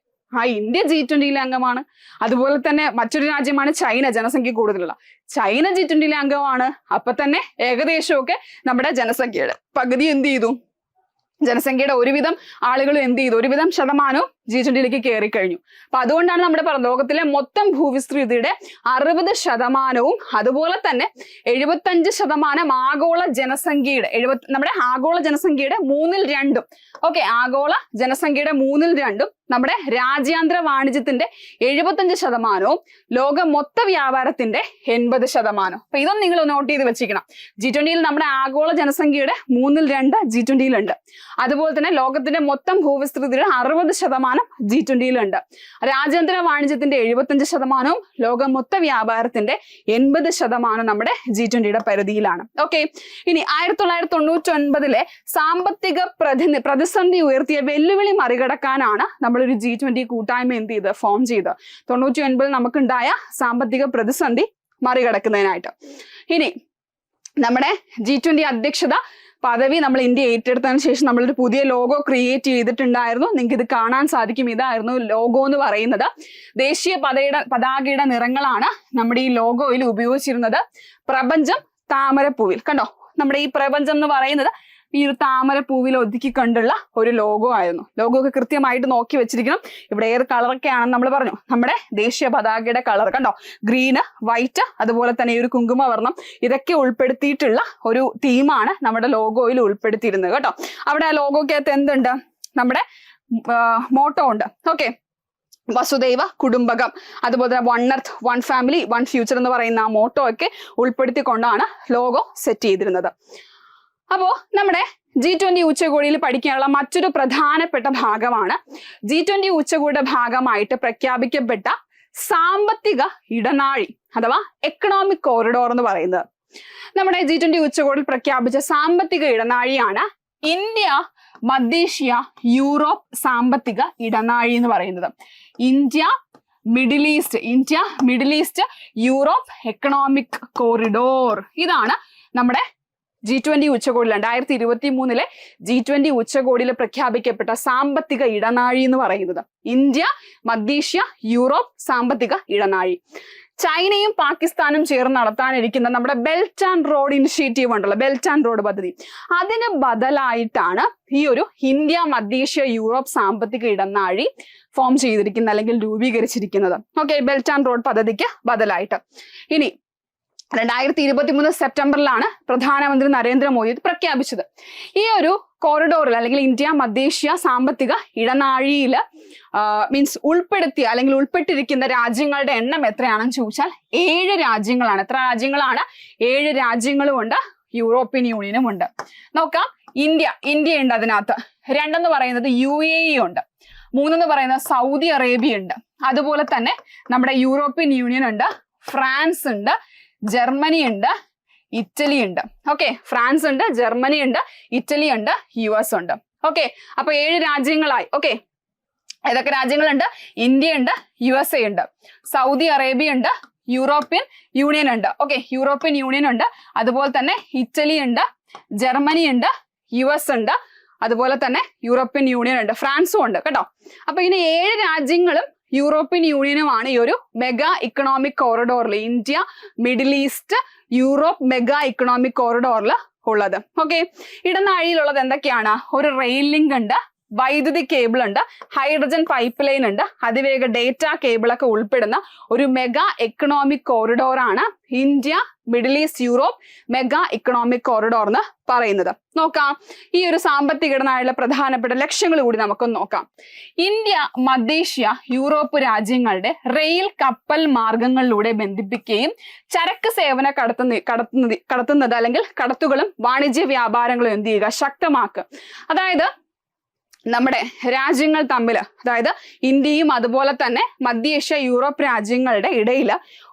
Speaker 1: ഇന്ത്യ G20 അംഗമാണ്. അതുപോലെ തന്നെ മറ്റൊരു രാജ്യമാണ് ചൈന, ജനസംഖ്യ കൂടുതലുള്ള ചൈന G20 അംഗമാണ്. അപ്പൊ തന്നെ ഏകദേശമൊക്കെ നമ്മുടെ ജനസംഖ്യയുടെ പകുതി എന്ത് ചെയ്തു, ജനസംഖ്യയുടെ ഒരുവിധം ആളുകളും എന്ത് ചെയ്തു, ഒരുവിധം ശതമാനവും G20 കയറി കഴിഞ്ഞു. അപ്പൊ അതുകൊണ്ടാണ് നമ്മുടെ ലോകത്തിലെ മൊത്തം ഭൂവിസ്തൃതിയുടെ 60%, അതുപോലെ തന്നെ 75% ആഗോള ജനസംഖ്യയുടെ നമ്മുടെ ആഗോള ജനസംഖ്യയുടെ 2/3. ഓക്കെ, ആഗോള ജനസംഖ്യയുടെ 2/3 നമ്മുടെ രാജ്യാന്തര വാണിജ്യത്തിന്റെ 75%, ലോക മൊത്ത വ്യാപാരത്തിന്റെ 80%. അപ്പൊ ഇതൊന്നും നിങ്ങൾ നോട്ട് ചെയ്ത് വെച്ചിരിക്കണം. G20 നമ്മുടെ ആഗോള ജനസംഖ്യയുടെ 2/3 G20 ഉണ്ട്. അതുപോലെ തന്നെ ലോകത്തിന്റെ മൊത്തം ഭൂവിസ്തൃതിയുടെ 60% G20 ഉണ്ട്. രാജ്യാന്തര വാണിജ്യത്തിന്റെ 75%, ലോക മൊത്ത വ്യാപാരത്തിന്റെ 80% നമ്മുടെ G20 പരിധിയിലാണ്. ഓക്കെ, ഇനി 1999 സാമ്പത്തിക പ്രതിസന്ധി ഉയർത്തിയ വെല്ലുവിളി മറികടക്കാനാണ് നമ്മളൊരു G20 കൂട്ടായ്മ എന്ത് ചെയ്ത് ഫോം ചെയ്ത് 99 നമുക്കുണ്ടായ സാമ്പത്തിക പ്രതിസന്ധി മറികടക്കുന്നതിനായിട്ട്. ഇനി നമ്മുടെ G20 അധ്യക്ഷത പദവി നമ്മൾ ഇന്ത്യ ഏറ്റെടുത്തതിന് ശേഷം നമ്മളൊരു പുതിയ ലോഗോ ക്രിയേറ്റ് ചെയ്തിട്ടുണ്ടായിരുന്നു. നിങ്ങൾക്ക് ഇത് കാണാൻ സാധിക്കും. ഇതായിരുന്നു ലോഗോ എന്ന് പറയുന്നത്. ദേശീയ പതാകയുടെ നിറങ്ങളാണ് നമ്മുടെ ഈ ലോഗോയിൽ ഉപയോഗിച്ചിരുന്നത്. പ്രപഞ്ചം താമരപ്പൂവിൽ, കണ്ടോ, നമ്മുടെ ഈ പ്രപഞ്ചം എന്ന് പറയുന്നത് ഈ ഒരു താമരപ്പൂവിൽ ഒതുക്കി കണ്ടുള്ള ഒരു ലോഗോ ആയിരുന്നു. ലോഗോ ഒക്കെ കൃത്യമായിട്ട് നോക്കി വെച്ചിരിക്കണം. ഇവിടെ ഏത് കളറൊക്കെ ആണെന്ന് നമ്മൾ പറഞ്ഞു. നമ്മുടെ ദേശീയ പതാകയുടെ കളർ കണ്ടോ, ഗ്രീന്, വൈറ്റ്, അതുപോലെ തന്നെ ഈ ഒരു കുങ്കുമവർണ്ണം, ഇതൊക്കെ ഉൾപ്പെടുത്തിയിട്ടുള്ള ഒരു തീമാണ് നമ്മുടെ ലോഗോയിൽ ഉൾപ്പെടുത്തിയിരുന്നത് കേട്ടോ. അവിടെ ആ ലോഗോക്കകത്ത് എന്തുണ്ട്, നമ്മുടെ മോട്ടോ ഉണ്ട്. ഓക്കെ, വസുദൈവ കുടുംബകം, അതുപോലെ തന്നെ 1 Earth 1 Family 1 Future എന്ന് പറയുന്ന ആ മോട്ടോ ഒക്കെ ഉൾപ്പെടുത്തിക്കൊണ്ടാണ് ലോഗോ സെറ്റ് ചെയ്തിരുന്നത്. അപ്പോ നമ്മുടെ G20 ഉച്ചകോടിയിൽ പഠിക്കാനുള്ള മറ്റൊരു പ്രധാനപ്പെട്ട ഭാഗമാണ് G20 ഉച്ചകോടിയുടെ ഭാഗമായിട്ട് പ്രഖ്യാപിക്കപ്പെട്ട സാമ്പത്തിക ഇടനാഴി അഥവാ എക്കണോമിക് കോറിഡോർ എന്ന് പറയുന്നത്. നമ്മുടെ G20 ഉച്ചകോടിയിൽ പ്രഖ്യാപിച്ച സാമ്പത്തിക ഇടനാഴിയാണ് ഇന്ത്യ മധ്യേഷ്യ യൂറോപ്പ് സാമ്പത്തിക ഇടനാഴി എന്ന് പറയുന്നത്. India Middle East Europe economic corridor. ഇതാണ് നമ്മുടെ G20 ഉച്ചകോടിയിൽ 2023 G20 ഉച്ചകോടിയിൽ പ്രഖ്യാപിക്കപ്പെട്ട സാമ്പത്തിക ഇടനാഴി എന്ന് പറയുന്നത്. ഇന്ത്യ മധ്യേഷ്യ യൂറോപ്പ് സാമ്പത്തിക ഇടനാഴി. ചൈനയും പാകിസ്ഥാനും ചേർന്ന് നടത്താനിരിക്കുന്ന നമ്മുടെ ബെൽറ്റ് ആൻഡ് റോഡ് ഇനിഷ്യേറ്റീവ് ഉണ്ടല്ലോ, ബെൽറ്റ് ആൻഡ് റോഡ് പദ്ധതി, അതിന് ബദലായിട്ടാണ് ഈ ഒരു ഇന്ത്യ മധ്യേഷ്യ യൂറോപ്പ് സാമ്പത്തിക ഇടനാഴി ഫോം ചെയ്തിരിക്കുന്നത് അല്ലെങ്കിൽ രൂപീകരിച്ചിരിക്കുന്നത്. ഓക്കെ, ബെൽറ്റ് ആൻഡ് റോഡ് പദ്ധതിക്ക് ബദലായിട്ട്. ഇനി 2023 സെപ്റ്റംബറിലാണ് പ്രധാനമന്ത്രി നരേന്ദ്രമോദി ഇത് പ്രഖ്യാപിച്ചത്. ഈ ഒരു കോറിഡോറിൽ അല്ലെങ്കിൽ ഇന്ത്യ മധ്യേഷ്യ സാമ്പത്തിക ഇടനാഴിയിൽ ഉൾപ്പെടുത്തിയ അല്ലെങ്കിൽ ഉൾപ്പെട്ടിരിക്കുന്ന രാജ്യങ്ങളുടെ എണ്ണം എത്രയാണെന്ന് ചോദിച്ചാൽ 7 രാജ്യങ്ങളാണ്. എത്ര രാജ്യങ്ങളാണ്? 7 രാജ്യങ്ങളും ഉണ്ട്, യൂറോപ്യൻ യൂണിയനും ഉണ്ട്. നോക്കാം, ഇന്ത്യ ഉണ്ട് അതിനകത്ത്. 2 എന്ന് പറയുന്നത് UAE ഉണ്ട്. 3 എന്ന് പറയുന്നത് സൗദി അറേബ്യ ഉണ്ട്. അതുപോലെ തന്നെ നമ്മുടെ യൂറോപ്യൻ യൂണിയൻ ഉണ്ട്, ഫ്രാൻസ് ഉണ്ട്, ജർമ്മനി ഉണ്ട്, ഇറ്റലി ഉണ്ട്. ഓക്കെ, ഫ്രാൻസ് ഉണ്ട്, ജർമ്മനി ഉണ്ട്, ഇറ്റലി ഉണ്ട്, US ഉണ്ട്. ഓക്കെ, അപ്പൊ 7 രാജ്യങ്ങളായി. ഓക്കെ, ഏതൊക്കെ രാജ്യങ്ങളുണ്ട്? ഇന്ത്യ ഉണ്ട്, USA ഉണ്ട്, സൗദി അറേബ്യ ഉണ്ട്, യൂറോപ്യൻ യൂണിയൻ ഉണ്ട്. ഓക്കെ, യൂറോപ്യൻ യൂണിയൻ ഉണ്ട്, അതുപോലെ തന്നെ ഇറ്റലി ഉണ്ട്, ജർമ്മനി ഉണ്ട്, US ഉണ്ട്, അതുപോലെ തന്നെ യൂറോപ്യൻ യൂണിയൻ ഉണ്ട്, ഫ്രാൻസും ഉണ്ട് കേട്ടോ. അപ്പൊ ഇനി 7 രാജ്യങ്ങളും യൂറോപ്യൻ യൂണിയനുമാണ് ഈ ഒരു മെഗാ ഇക്കണോമിക് കോറിഡോറിൽ, India Middle East Europe mega economic കോറിഡോറിൽ ഉള്ളത്. ഓക്കെ, ഇടനാഴിയിലുള്ളത് എന്തൊക്കെയാണ്? ഒരു റെയിൽ ലിങ്ക് ഉണ്ട്, വൈദ്യുതി കേബിൾ ഉണ്ട്, ഹൈഡ്രജൻ പൈപ്പ് ലൈൻ ഉണ്ട്, അതിവേഗ ഡേറ്റ കേബിളൊക്കെ ഉൾപ്പെടുന്ന ഒരു മെഗാ എക്കണോമിക് കോറിഡോർ ആണ് India Middle East Europe mega economic corridor എന്ന് പറയുന്നത്. നോക്കാം, ഈ ഒരു സാമ്പത്തിക ഇടനാഴിയിലെ പ്രധാനപ്പെട്ട ലക്ഷ്യങ്ങൾ കൂടി നമുക്കൊന്ന് നോക്കാം. ഇന്ത്യ മധ്യേഷ്യ യൂറോപ്പ് രാജ്യങ്ങളുടെ റെയിൽ കപ്പൽ മാർഗങ്ങളിലൂടെ ബന്ധിപ്പിക്കുകയും ചരക്ക് സേവന കടത്തുന്നത് അല്ലെങ്കിൽ കടത്തുകളും വാണിജ്യ വ്യാപാരങ്ങളും എന്ത് ചെയ്യുക? ശക്തമാക്കുക. അതായത് നമ്മുടെ രാജ്യങ്ങൾ തമ്മിൽ, അതായത് ഇന്ത്യയും അതുപോലെ തന്നെ മധ്യേഷ്യ യൂറോപ്പ് രാജ്യങ്ങളുടെ ഇടയിൽ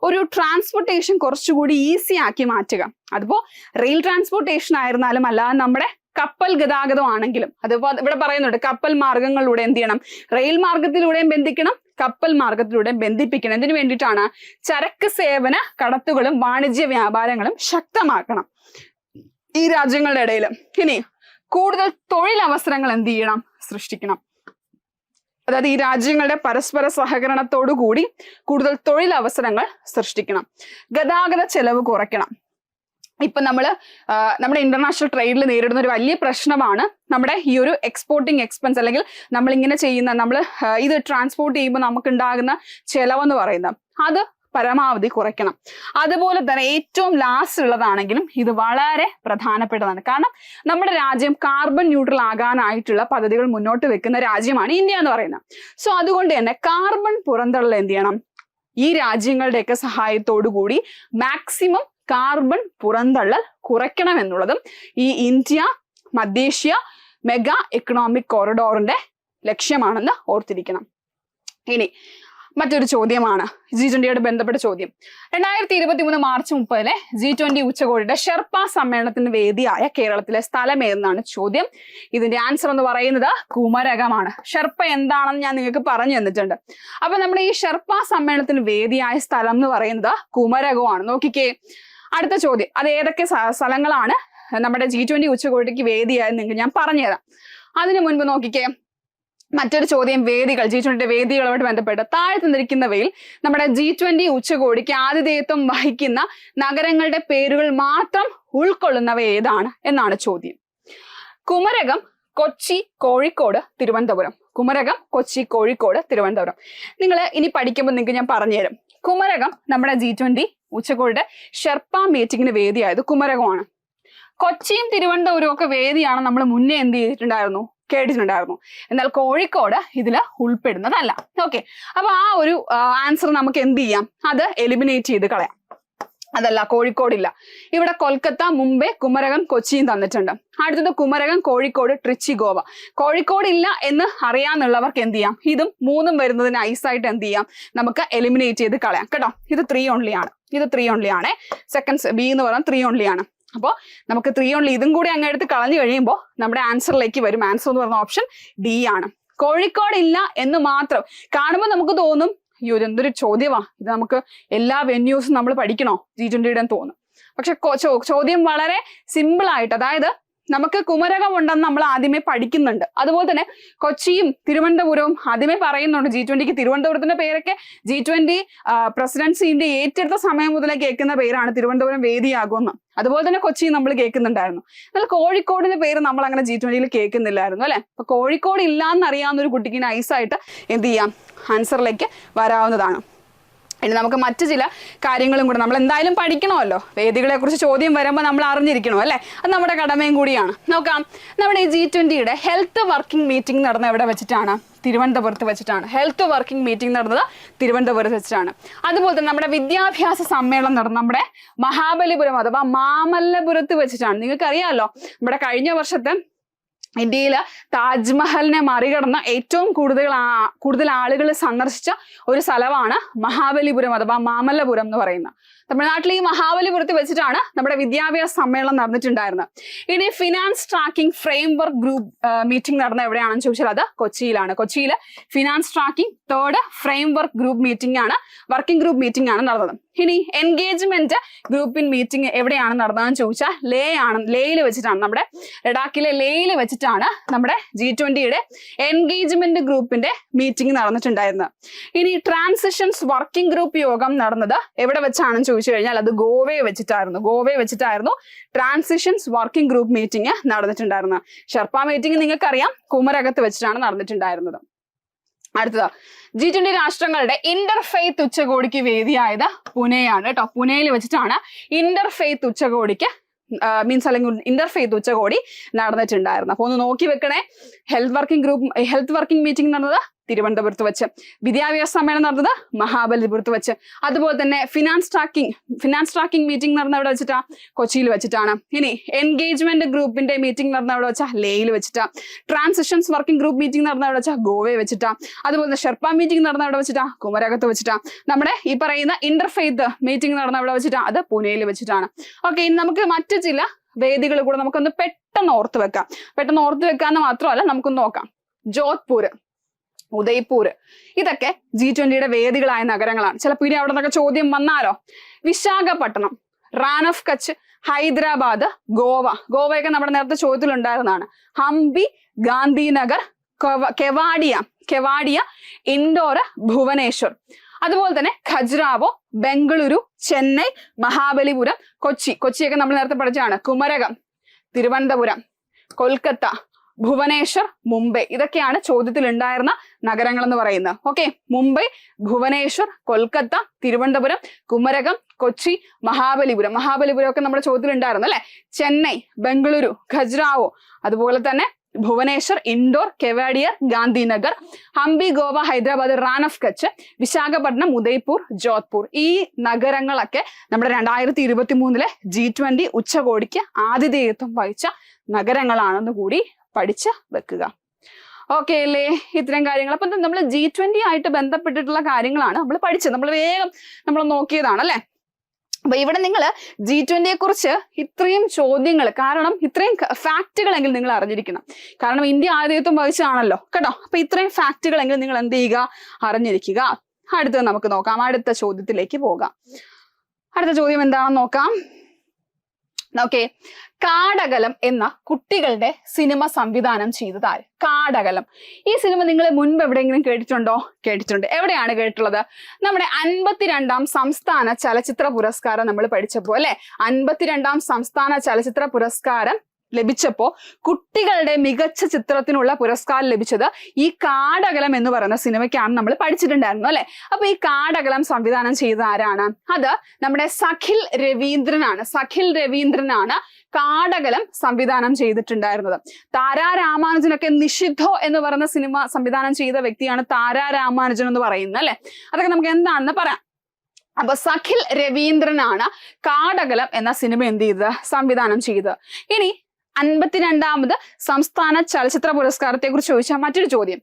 Speaker 1: ഒരു ട്രാൻസ്പോർട്ടേഷൻ കുറച്ചുകൂടി ഈസി ആക്കി മാറ്റുക. അതിപ്പോ റെയിൽ ട്രാൻസ്പോർട്ടേഷൻ ആയിരുന്നാലും അല്ലാതെ നമ്മുടെ കപ്പൽ ഗതാഗതമാണെങ്കിലും, അതിപ്പോ ഇവിടെ പറയുന്നുണ്ട് കപ്പൽ മാർഗങ്ങളിലൂടെ എന്ത് ചെയ്യണം? റെയിൽ മാർഗത്തിലൂടെയും ബന്ധിക്കണം, കപ്പൽ മാർഗത്തിലൂടെയും ബന്ധിപ്പിക്കണം. എന്തിനു വേണ്ടിയിട്ടാണ്? ചരക്ക് സേവന കടത്തുകളും വാണിജ്യ വ്യാപാരങ്ങളും ശക്തമാക്കണം ഈ രാജ്യങ്ങളുടെ ഇടയിൽ. ഇനി കൂടുതൽ തൊഴിലവസരങ്ങൾ എന്ത് ചെയ്യണം? സൃഷ്ടിക്കണം. അതായത് ഈ രാജ്യങ്ങളുടെ പരസ്പര സഹകരണത്തോടു കൂടി കൂടുതൽ തൊഴിലവസരങ്ങൾ സൃഷ്ടിക്കണം. ഗതാഗത ചെലവ് കുറയ്ക്കണം. ഇപ്പൊ നമ്മുടെ ഇന്റർനാഷണൽ ട്രേഡിൽ നേരിടുന്ന ഒരു വലിയ പ്രശ്നമാണ് നമ്മുടെ ഈ ഒരു എക്സ്പോർട്ടിങ് എക്സ്പെൻസ്, അല്ലെങ്കിൽ നമ്മൾ ഇങ്ങനെ ചെയ്യുന്ന ഇത് ട്രാൻസ്പോർട്ട് ചെയ്യുമ്പോൾ നമുക്ക് ഉണ്ടാകുന്ന ചെലവെന്ന് പറയുന്നത്, അത് പരമാവധി കുറയ്ക്കണം. അതുപോലെ തന്നെ ഏറ്റവും ലാസ്റ്റ് ഉള്ളതാണെങ്കിലും ഇത് വളരെ പ്രധാനപ്പെട്ടതാണ്. കാരണം നമ്മുടെ രാജ്യം കാർബൺ ന്യൂട്രൽ ആകാനായിട്ടുള്ള പദ്ധതികൾ മുന്നോട്ട് വെക്കുന്ന രാജ്യമാണ് ഇന്ത്യ എന്ന് പറയുന്നത്. സോ അതുകൊണ്ട് തന്നെ കാർബൺ പുറന്തള്ളൽ എന്ത് ചെയ്യണം? ഈ രാജ്യങ്ങളുടെയൊക്കെ സഹായത്തോടു കൂടി മാക്സിമം കാർബൺ പുറന്തള്ളൽ കുറയ്ക്കണം എന്നുള്ളതും ഈ ഇന്ത്യ മധ്യേഷ്യ മെഗാ എക്കണോമിക് കോറിഡോറിന്റെ ലക്ഷ്യമാണെന്ന് ഓർത്തിരിക്കണം. ഇനി മറ്റൊരു ചോദ്യമാണ് G20യോട് ബന്ധപ്പെട്ട ചോദ്യം. 2023 മാർച്ച് 30 G20 ഉച്ചകോടിയുടെ ഷെർപ്പ സമ്മേളനത്തിന് വേദിയായ കേരളത്തിലെ സ്ഥലം ഏതെന്നാണ് ചോദ്യം. ഇതിന്റെ ആൻസർ എന്ന് പറയുന്നത് കുമരകമാണ്. ഷെർപ്പ എന്താണെന്ന് ഞാൻ നിങ്ങൾക്ക് പറഞ്ഞു തന്നിട്ടുണ്ട്. അപ്പൊ നമ്മുടെ ഈ ഷെർപ്പ സമ്മേളനത്തിന് വേദിയായ സ്ഥലം എന്ന് പറയുന്നത് കുമരകമാണ്. നോക്കിക്കേ, അടുത്ത ചോദ്യം, അത് ഏതൊക്കെ സ്ഥലങ്ങളാണ് നമ്മുടെ G20 ഉച്ചകോടിക്ക് വേദിയായെന്ന് നിങ്ങൾക്ക് ഞാൻ പറഞ്ഞുതരാം. അതിനു മുൻപ് നോക്കിക്കേ, മറ്റൊരു ചോദ്യം, വേദികൾ, G20 വേദികളുമായിട്ട് ബന്ധപ്പെട്ട് താഴെ തന്നിരിക്കുന്നവയിൽ നമ്മുടെ G20 ഉച്ചകോടിക്ക് ആതിഥേയത്വം വഹിക്കുന്ന നഗരങ്ങളുടെ പേരുകൾ മാത്രം ഉൾക്കൊള്ളുന്നവ ഏതാണ് എന്നാണ് ചോദ്യം. കുമരകം, കൊച്ചി, കോഴിക്കോട്, തിരുവനന്തപുരം. കുമരകം, കൊച്ചി, കോഴിക്കോട്, തിരുവനന്തപുരം. നിങ്ങൾ ഇനി പഠിക്കുമ്പോൾ നിങ്ങൾക്ക് ഞാൻ പറഞ്ഞുതരും. കുമരകം നമ്മുടെ G20 ഉച്ചകോടിയുടെ ഷെർപ്പ മീറ്റിങ്ങിന് വേദിയായത് കുമരകമാണ്. കൊച്ചിയും തിരുവനന്തപുരവും ഒക്കെ വേദിയാണ് നമ്മൾ മുന്നേ എന്ത് ചെയ്തിട്ടുണ്ടായിരുന്നു? കേട്ടിട്ടുണ്ടായിരുന്നു. എന്നാൽ കോഴിക്കോട് ഇതില് ഉൾപ്പെടുന്നതല്ല. ഓക്കെ, അപ്പൊ ആ ഒരു ആൻസർ നമുക്ക് എന്ത് ചെയ്യാം? അത് എലിമിനേറ്റ് ചെയ്ത് കളയാം. അതല്ല, കോഴിക്കോടില്ല. ഇവിടെ കൊൽക്കത്ത, മുംബൈ, കുമരകം, കൊച്ചിയും തന്നിട്ടുണ്ട്. അടുത്തത് കുമരകം, കോഴിക്കോട്, ട്രിച്ചി, ഗോവ. കോഴിക്കോടില്ല എന്ന് അറിയാന്നുള്ളവർക്ക് എന്ത് ചെയ്യാം? ഇതും 3ഉം വരുന്നതിന് ഐസായിട്ട് എന്ത് ചെയ്യാം? നമുക്ക് എലിമിനേറ്റ് ചെയ്ത് കളയാം കേട്ടോ. ഇത് 3 ഓൺലി ആണ്. ഇത് 3 ഓൺലി ആണ്. സെക്കൻഡ് ബി എന്ന് പറഞ്ഞാൽ 3 ഓൺലി ആണ്. അപ്പോൾ നമുക്ക് 3 ഓൺലി ഇതും കൂടി അങ്ങ് എടുത്ത് കളഞ്ഞു കഴിയുമ്പോൾ നമ്മുടെ ആൻസറിലേക്ക് വരും. ആൻസർ എന്ന് പറയുന്ന ഓപ്ഷൻ ഡി ആണ്. കോഴിക്കോട് ഇല്ല എന്ന് മാത്രം കാണുമ്പോൾ നമുക്ക് തോന്നും, അയ്യോ എന്തൊരു ചോദ്യമാ ഇത്, നമുക്ക് എല്ലാ വെന്യൂസും നമ്മൾ പഠിക്കണോ G20യുടെ തോന്നും. പക്ഷെ ചോദ്യം വളരെ സിമ്പിൾ ആയിട്ട്, അതായത് നമുക്ക് കുമരകം ഉണ്ടെന്ന് നമ്മൾ ആദ്യമേ പഠിക്കുന്നുണ്ട്. അതുപോലെ തന്നെ കൊച്ചിയും തിരുവനന്തപുരവും ആദ്യമേ പറയുന്നുണ്ട്. G20ക്ക് തിരുവനന്തപുരത്തിന്റെ പേരൊക്കെ G20 പ്രസിഡൻസിന്റെ ഏറ്റെടുത്ത സമയം മുതലേ കേൾക്കുന്ന പേരാണ് തിരുവനന്തപുരം വേദിയാകുമെന്ന്. അതുപോലെ തന്നെ കൊച്ചിയും നമ്മൾ കേൾക്കുന്നുണ്ടായിരുന്നു. എന്നാൽ കോഴിക്കോടിന്റെ പേര് നമ്മൾ അങ്ങനെ G20യിൽ കേൾക്കുന്നില്ലായിരുന്നു അല്ലെ. അപ്പൊ കോഴിക്കോട് ഇല്ലാന്ന് അറിയാവുന്ന ഒരു കുട്ടിക്ക് നൈസായിട്ട് എന്ത് ചെയ്യാം? ആൻസറിലേക്ക് വരാവുന്നതാണ്. ഇനി നമുക്ക് മറ്റു ചില കാര്യങ്ങളും കൂടെ നമ്മൾ എന്തായാലും പഠിക്കണമല്ലോ. വേദികളെ കുറിച്ച് ചോദ്യം വരുമ്പോൾ നമ്മൾ അറിഞ്ഞിരിക്കണോ അല്ലെ, അത് നമ്മുടെ കടമയും കൂടിയാണ്. നോക്കാം, നമ്മുടെ ഈ G20യുടെ ഹെൽത്ത് വർക്കിംഗ് മീറ്റിംഗ് നടന്ന എവിടെ വെച്ചിട്ടാണ്? തിരുവനന്തപുരത്ത് വെച്ചിട്ടാണ്. ഹെൽത്ത് വർക്കിംഗ് മീറ്റിംഗ് നടന്നത് തിരുവനന്തപുരത്ത് വെച്ചിട്ടാണ്. അതുപോലെ തന്നെ നമ്മുടെ വിദ്യാഭ്യാസ സമ്മേളനം നടന്നത് നമ്മുടെ മഹാബലിപുരം അഥവാ മാമല്ലപുരത്ത് വെച്ചിട്ടാണ്. നിങ്ങൾക്ക് അറിയാമല്ലോ, നമ്മുടെ കഴിഞ്ഞ വർഷത്തെ ഇന്ത്യയില് താജ്മഹലിനെ മറികടന്ന് ഏറ്റവും കൂടുതൽ ആളുകൾ സന്ദർശിച്ച ഒരു സ്ഥലമാണ് മഹാബലിപുരം അഥവാ മാമല്ലപുരം എന്ന് പറയുന്നത്. തമിഴ്നാട്ടിലെ ഈ മഹാബലിപുരത്ത് വെച്ചിട്ടാണ് നമ്മുടെ വിദ്യാഭ്യാസ സമ്മേളനം നടന്നിട്ടുണ്ടായിരുന്നത്. ഇനി finance tracking framework group meeting നടന്ന എവിടെയാണെന്ന് ചോദിച്ചാൽ അത് കൊച്ചിയിലാണ്. കൊച്ചിയില് finance tracking third framework group meeting ആണ്, വർക്കിംഗ് ഗ്രൂപ്പ് മീറ്റിംഗ് ആണ് നടന്നത്. ഇനി എൻഗേജ്മെന്റ് ഗ്രൂപ്പിൻ മീറ്റിംഗ് എവിടെയാണ് നടന്നതെന്ന് ചോദിച്ചാൽ ലേയിൽ വെച്ചിട്ടാണ്, നമ്മുടെ ലഡാക്കിലെ ലേയിൽ വെച്ചിട്ടാണ് നമ്മുടെ G20യുടെ എൻഗേജ്മെന്റ് ഗ്രൂപ്പിന്റെ മീറ്റിംഗ് നടന്നിട്ടുണ്ടായിരുന്നത്. ഇനി ട്രാൻസിഷൻസ് വർക്കിംഗ് ഗ്രൂപ്പ് യോഗം നടന്നത് എവിടെ വെച്ചാണെന്ന് ചോദിച്ചു കഴിഞ്ഞാൽ അത് ഗോവയെ വെച്ചിട്ടായിരുന്നു ട്രാൻസിഷൻസ് വർക്കിംഗ് ഗ്രൂപ്പ് മീറ്റിംഗ് നടന്നിട്ടുണ്ടായിരുന്നത്. ഷെർപ്പ മീറ്റിംഗ് നിങ്ങൾക്കറിയാം കുമരകത്ത് വെച്ചിട്ടാണ് നടന്നിട്ടുണ്ടായിരുന്നത്. അടുത്തത് G20 രാഷ്ട്രങ്ങളുടെ ഇന്റർഫെയ്ത്ത് ഉച്ചകോടിക്ക് വേദിയായത് പുനെയാണ് കേട്ടോ. പുനെയിൽ വെച്ചിട്ടാണ് ഇന്റർഫെയ്ത്ത് ഉച്ചകോടിക്ക് അല്ലെങ്കിൽ ഇന്റർഫെയ്ത്ത് ഉച്ചകോടി നടന്നിട്ടുണ്ടായിരുന്നു. അപ്പൊ ഒന്ന് നോക്കി വെക്കണേ. ഹെൽത്ത് വർക്കിംഗ് മീറ്റിംഗ് നടന്നത് തിരുവനന്തപുരത്ത് വെച്ച്, വിദ്യാഭ്യാസ സമ്മേളനം നടന്നത് മഹാബലിപുരത്ത് വെച്ച്, അതുപോലെ തന്നെ ഫിനാൻസ് ട്രാക്കിംഗ് മീറ്റിംഗ് നടന്ന എവിടെ വെച്ചിട്ടാ? കൊച്ചിയിൽ വെച്ചിട്ടാണ്. ഇനി എൻഗേജ്മെന്റ് ഗ്രൂപ്പിന്റെ മീറ്റിംഗ് നടന്ന എവിടെ വെച്ചാ? ലേയിൽ വെച്ചിട്ടാ. ട്രാൻസിഷൻസ് വർക്കിംഗ് ഗ്രൂപ്പ് മീറ്റിംഗ് നടന്ന എവിടെ വെച്ചാ? ഗോവയെ വെച്ചിട്ടാ. അതുപോലെ തന്നെ ഷെർപ്പ മീറ്റിംഗ് നടന്ന എവിടെ വെച്ചിട്ടാ? കുമരകത്ത് വെച്ചിട്ടാ. നമ്മുടെ ഈ പറയുന്ന ഇന്റർഫെയ്ത്ത് മീറ്റിംഗ് നടന്ന എവിടെ വെച്ചിട്ടാ? അത് പുനെയിൽ വെച്ചിട്ടാണ്. ഓക്കെ, ഇനി നമുക്ക് മറ്റു ചില വേദികൾ കൂടെ നമുക്കൊന്ന് പെട്ടെന്ന് ഓർത്ത് വെക്കാന്ന് മാത്രമല്ല നമുക്കൊന്ന് നോക്കാം. ജോധ്പൂർ, ഉദയ്പൂർ, ഇതൊക്കെ G20യുടെ വേദികളായ നഗരങ്ങളാണ്. ചിലപ്പോൾ ഇനി അവിടെ നിന്നൊക്കെ ചോദ്യം വന്നാലോ. വിശാഖപട്ടണം, റാൻ ഓഫ് കച്ച്, ഹൈദരാബാദ്, ഗോവയൊക്കെ നമ്മുടെ നേരത്തെ ചോദ്യത്തിലുണ്ടായിരുന്നതാണ്. ഹംപി, ഗാന്ധിനഗർ, കെവാഡിയ, ഇൻഡോർ, ഭുവനേശ്വർ. അതുപോലെ തന്നെ ഖജുരാവോ, ബംഗളൂരു, ചെന്നൈ, മഹാബലിപുരം, കൊച്ചിയൊക്കെ നമ്മൾ നേരത്തെ പഠിച്ചതാണ്. കുമരകം, തിരുവനന്തപുരം, കൊൽക്കത്ത, ഭുവനേശ്വർ, മുംബൈ. ഇതൊക്കെയാണ് ചോദ്യത്തിൽ ഉണ്ടായിരുന്ന നഗരങ്ങൾ എന്ന് പറയുന്നത്. ഓക്കെ, മുംബൈ, ഭുവനേശ്വർ, കൊൽക്കത്ത, തിരുവനന്തപുരം, കുമരകം, കൊച്ചി, മഹാബലിപുരം ഒക്കെ നമ്മുടെ ചോദ്യത്തിൽ ഉണ്ടായിരുന്നു അല്ലെ. ചെന്നൈ, ബംഗളൂരു, ഖജുരാവോ, അതുപോലെ തന്നെ ഭുവനേശ്വർ, ഇൻഡോർ, കെവാഡിയർ, ഗാന്ധിനഗർ, ഹംപി, ഗോവ, ഹൈദരാബാദ്, റാൻ ഓഫ് കച്ച്, വിശാഖപട്ടണം, ഉദയ്പൂർ, ജോധ്പൂർ. ഈ നഗരങ്ങളൊക്കെ നമ്മുടെ 2023 G20 ഉച്ചകോടിക്ക് ആതിഥേയത്വം വഹിച്ച നഗരങ്ങളാണെന്ന് കൂടി പഠിച്ച് വെക്കുക. ഓക്കെ അല്ലേ? ഇത്തരം കാര്യങ്ങൾ അപ്പൊ നമ്മൾ G20 ആയിട്ട് ബന്ധപ്പെട്ടിട്ടുള്ള കാര്യങ്ങളാണ് നമ്മൾ പഠിച്ചത്. നമ്മൾ വേഗം നമ്മൾ നോക്കിയതാണ് അല്ലെ. അപ്പൊ ഇവിടെ നിങ്ങൾ G20യെ കുറിച്ച് ഇത്രയും ചോദ്യങ്ങൾ, കാരണം ഇത്രയും ഫാക്റ്റുകളെങ്കിലും നിങ്ങൾ അറിഞ്ഞിരിക്കണം. കാരണം ഇന്ത്യ ആതിഥേയത്വം വഹിച്ചതാണല്ലോ കേട്ടോ. അപ്പൊ ഇത്രയും ഫാക്റ്റുകളെങ്കിലും നിങ്ങൾ എന്ത് ചെയ്യുക? അറിഞ്ഞിരിക്കുക. അടുത്തത് നമുക്ക് നോക്കാം. അടുത്ത ചോദ്യത്തിലേക്ക് പോകാം. അടുത്ത ചോദ്യം എന്താണെന്ന് നോക്കാം. ഓക്കെ, കാടകലം എന്ന കുട്ടികളുടെ സിനിമ സംവിധാനം ചെയ്തതാര്? കാടകലം. ഈ സിനിമ നിങ്ങൾ മുൻപ് എവിടെയെങ്കിലും കേട്ടിട്ടുണ്ടോ? കേട്ടിട്ടുണ്ട്. എവിടെയാണ് കേട്ടിട്ടുള്ളത്? നമ്മുടെ 52ാം സംസ്ഥാന ചലച്ചിത്ര പുരസ്കാരം നമ്മൾ പഠിച്ചപ്പോ അല്ലെ. 52ാം സംസ്ഥാന ചലച്ചിത്ര പുരസ്കാരം ലഭിച്ചപ്പോ കുട്ടികളുടെ മികച്ച ചിത്രത്തിനുള്ള പുരസ്കാരം ലഭിച്ചത് ഈ കാടകലം എന്ന് പറയുന്ന സിനിമയ്ക്കാണ് നമ്മൾ പഠിച്ചിട്ടുണ്ടായിരുന്നു അല്ലെ. അപ്പൊ ഈ കാടകലം സംവിധാനം ചെയ്ത ആരാണ്? അത് നമ്മുടെ സഖിൽ രവീന്ദ്രനാണ് കാടകലം സംവിധാനം ചെയ്തിട്ടുണ്ടായിരുന്നത്. താരാ രാമാനുജനൊക്കെ നിഷിദ്ധോ എന്ന് പറയുന്ന സിനിമ സംവിധാനം ചെയ്ത വ്യക്തിയാണ് താരാ രാമാനുജൻ എന്ന് പറയുന്നത് അല്ലെ. അതൊക്കെ നമുക്ക് എന്താണെന്ന് പറയാം. അപ്പൊ സഖിൽ രവീന്ദ്രനാണ് കാടകലം എന്ന സിനിമ എന്ത് ചെയ്തത്? സംവിധാനം ചെയ്തത്. ഇനി 52ാമത് സംസ്ഥാന ചലച്ചിത്ര പുരസ്കാരത്തെ കുറിച്ച് ചോദിച്ചാൽ മറ്റൊരു ചോദ്യം.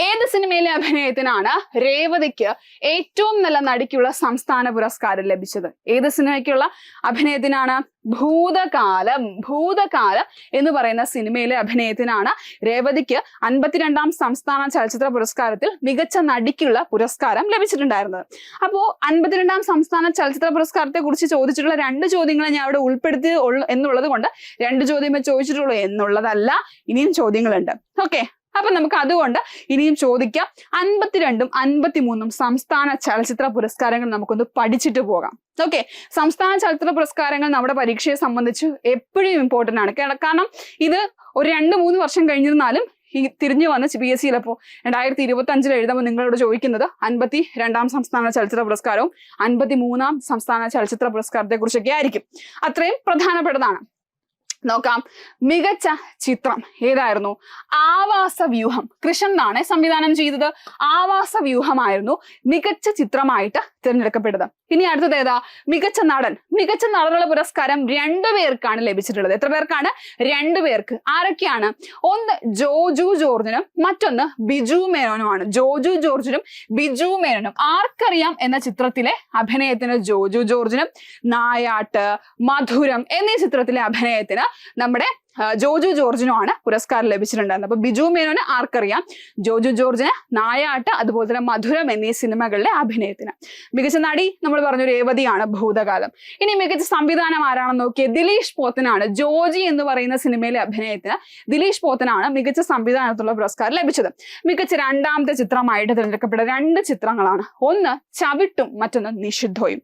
Speaker 1: ഏത് സിനിമയിലെ അഭിനയത്തിനാണ് രേവതിക്ക് ഏറ്റവും നല്ല നടിക്കുള്ള സംസ്ഥാന പുരസ്കാരം ലഭിച്ചത്? ഏത് സിനിമയ്ക്കുള്ള അഭിനയത്തിനാണ്? ഭൂതകാലം എന്ന് പറയുന്ന സിനിമയിലെ അഭിനയത്തിനാണ് രേവതിക്ക് 52ാം സംസ്ഥാന ചലച്ചിത്ര പുരസ്കാരത്തിൽ മികച്ച നടിക്കുള്ള പുരസ്കാരം ലഭിച്ചിട്ടുണ്ടായിരുന്നത്. അപ്പോ 52ാം സംസ്ഥാന ചലച്ചിത്ര പുരസ്കാരത്തെ കുറിച്ച് ചോദിച്ചിട്ടുള്ള 2 ചോദ്യങ്ങളെ ഞാൻ അവിടെ ഉൾപ്പെടുത്തി എന്നുള്ളത് കൊണ്ട് 2 ചോദ്യമേ ചോദിച്ചിട്ടുള്ളൂ എന്നുള്ളതല്ല, ഇനിയും ചോദ്യങ്ങളുണ്ട്. ഓക്കെ, അപ്പൊ നമുക്ക് അതുകൊണ്ട് ഇനിയും ചോദിക്കാം. 52ഉം 53ഉം സംസ്ഥാന ചലച്ചിത്ര പുരസ്കാരങ്ങൾ നമുക്കൊന്ന് പഠിച്ചിട്ട് പോകാം. ഓക്കെ, സംസ്ഥാന ചലച്ചിത്ര പുരസ്കാരങ്ങൾ നമ്മുടെ പരീക്ഷയെ സംബന്ധിച്ച് എപ്പോഴും ഇമ്പോർട്ടന്റ് ആണ്. കാരണം ഇത് ഒരു 2-3 വർഷം കഴിഞ്ഞിരുന്നാലും ഈ തിരിഞ്ഞു വന്ന് PSC ചിലപ്പോൾ 2025 എഴുതുമ്പോൾ നിങ്ങളോട് ചോദിക്കുന്നത് 52ാം സംസ്ഥാന ചലച്ചിത്ര പുരസ്കാരവും 53ാം സംസ്ഥാന ചലച്ചിത്ര പുരസ്കാരത്തെ കുറിച്ചൊക്കെ ആയിരിക്കും. അത്രയും പ്രധാനപ്പെട്ടതാണ്. നോക്കാം. മികച്ച ചിത്രം ഏതായിരുന്നു? ആവാസവ്യൂഹം. കൃഷ്ണനാണ് സംവിധാനം ചെയ്തത്. ആവാസവ്യൂഹമായിരുന്നു മികച്ച ചിത്രമായിട്ട് തിരഞ്ഞെടുക്കപ്പെട്ടത്. ഇനി അടുത്തത് ഏതാ? മികച്ച നടൻ. മികച്ച നടനുള്ള പുരസ്കാരം 2 പേർക്കാണ് ലഭിച്ചിട്ടുള്ളത്. എത്ര പേർക്കാണ്? 2 പേർക്ക്. ആരൊക്കെയാണ്? ഒന്ന് ജോജു ജോർജിനും മറ്റൊന്ന് ബിജു മേനോനുമാണ്. ജോജു ജോർജിനും ബിജു മേനോനും. ആർക്കറിയാം എന്ന ചിത്രത്തിലെ അഭിനയത്തിന് ജോജു ജോർജിനും, നായാട്ട്, മധുരം എന്നീ ചിത്രത്തിലെ അഭിനയത്തിന് നമ്മുടെ ജോജു ജോർജിനുമാണ് പുരസ്കാരം ലഭിച്ചിട്ടുണ്ടായിരുന്നത്. അപ്പൊ ബിജു മേനോന് ആർക്കറിയാം, ജോജു ജോർജിന് നായാട്ട്, അതുപോലെ തന്നെ മധുരം എന്നീ സിനിമകളിലെ അഭിനയത്തിന്. മികച്ച നടി നമ്മൾ പറഞ്ഞു രേവതിയാണ്, ഭൂതകാലം. ഇനി മികച്ച സംവിധാനം ആരാണെന്ന് നോക്കിയേ, ദിലീഷ് പോത്തനാണ്. ജോജി എന്ന് പറയുന്ന സിനിമയിലെ അഭിനയത്തിന് ദിലീഷ് പോത്തനാണ് മികച്ച സംവിധാനത്തിലുള്ള പുരസ്കാരം ലഭിച്ചത്. മികച്ച 2ാമത്തെ ചിത്രമായിട്ട് തിരഞ്ഞെടുക്കപ്പെട്ട 2 ചിത്രങ്ങളാണ്. ഒന്ന് ചവിട്ടും മറ്റൊന്ന് നിഷിദ്ധോയും.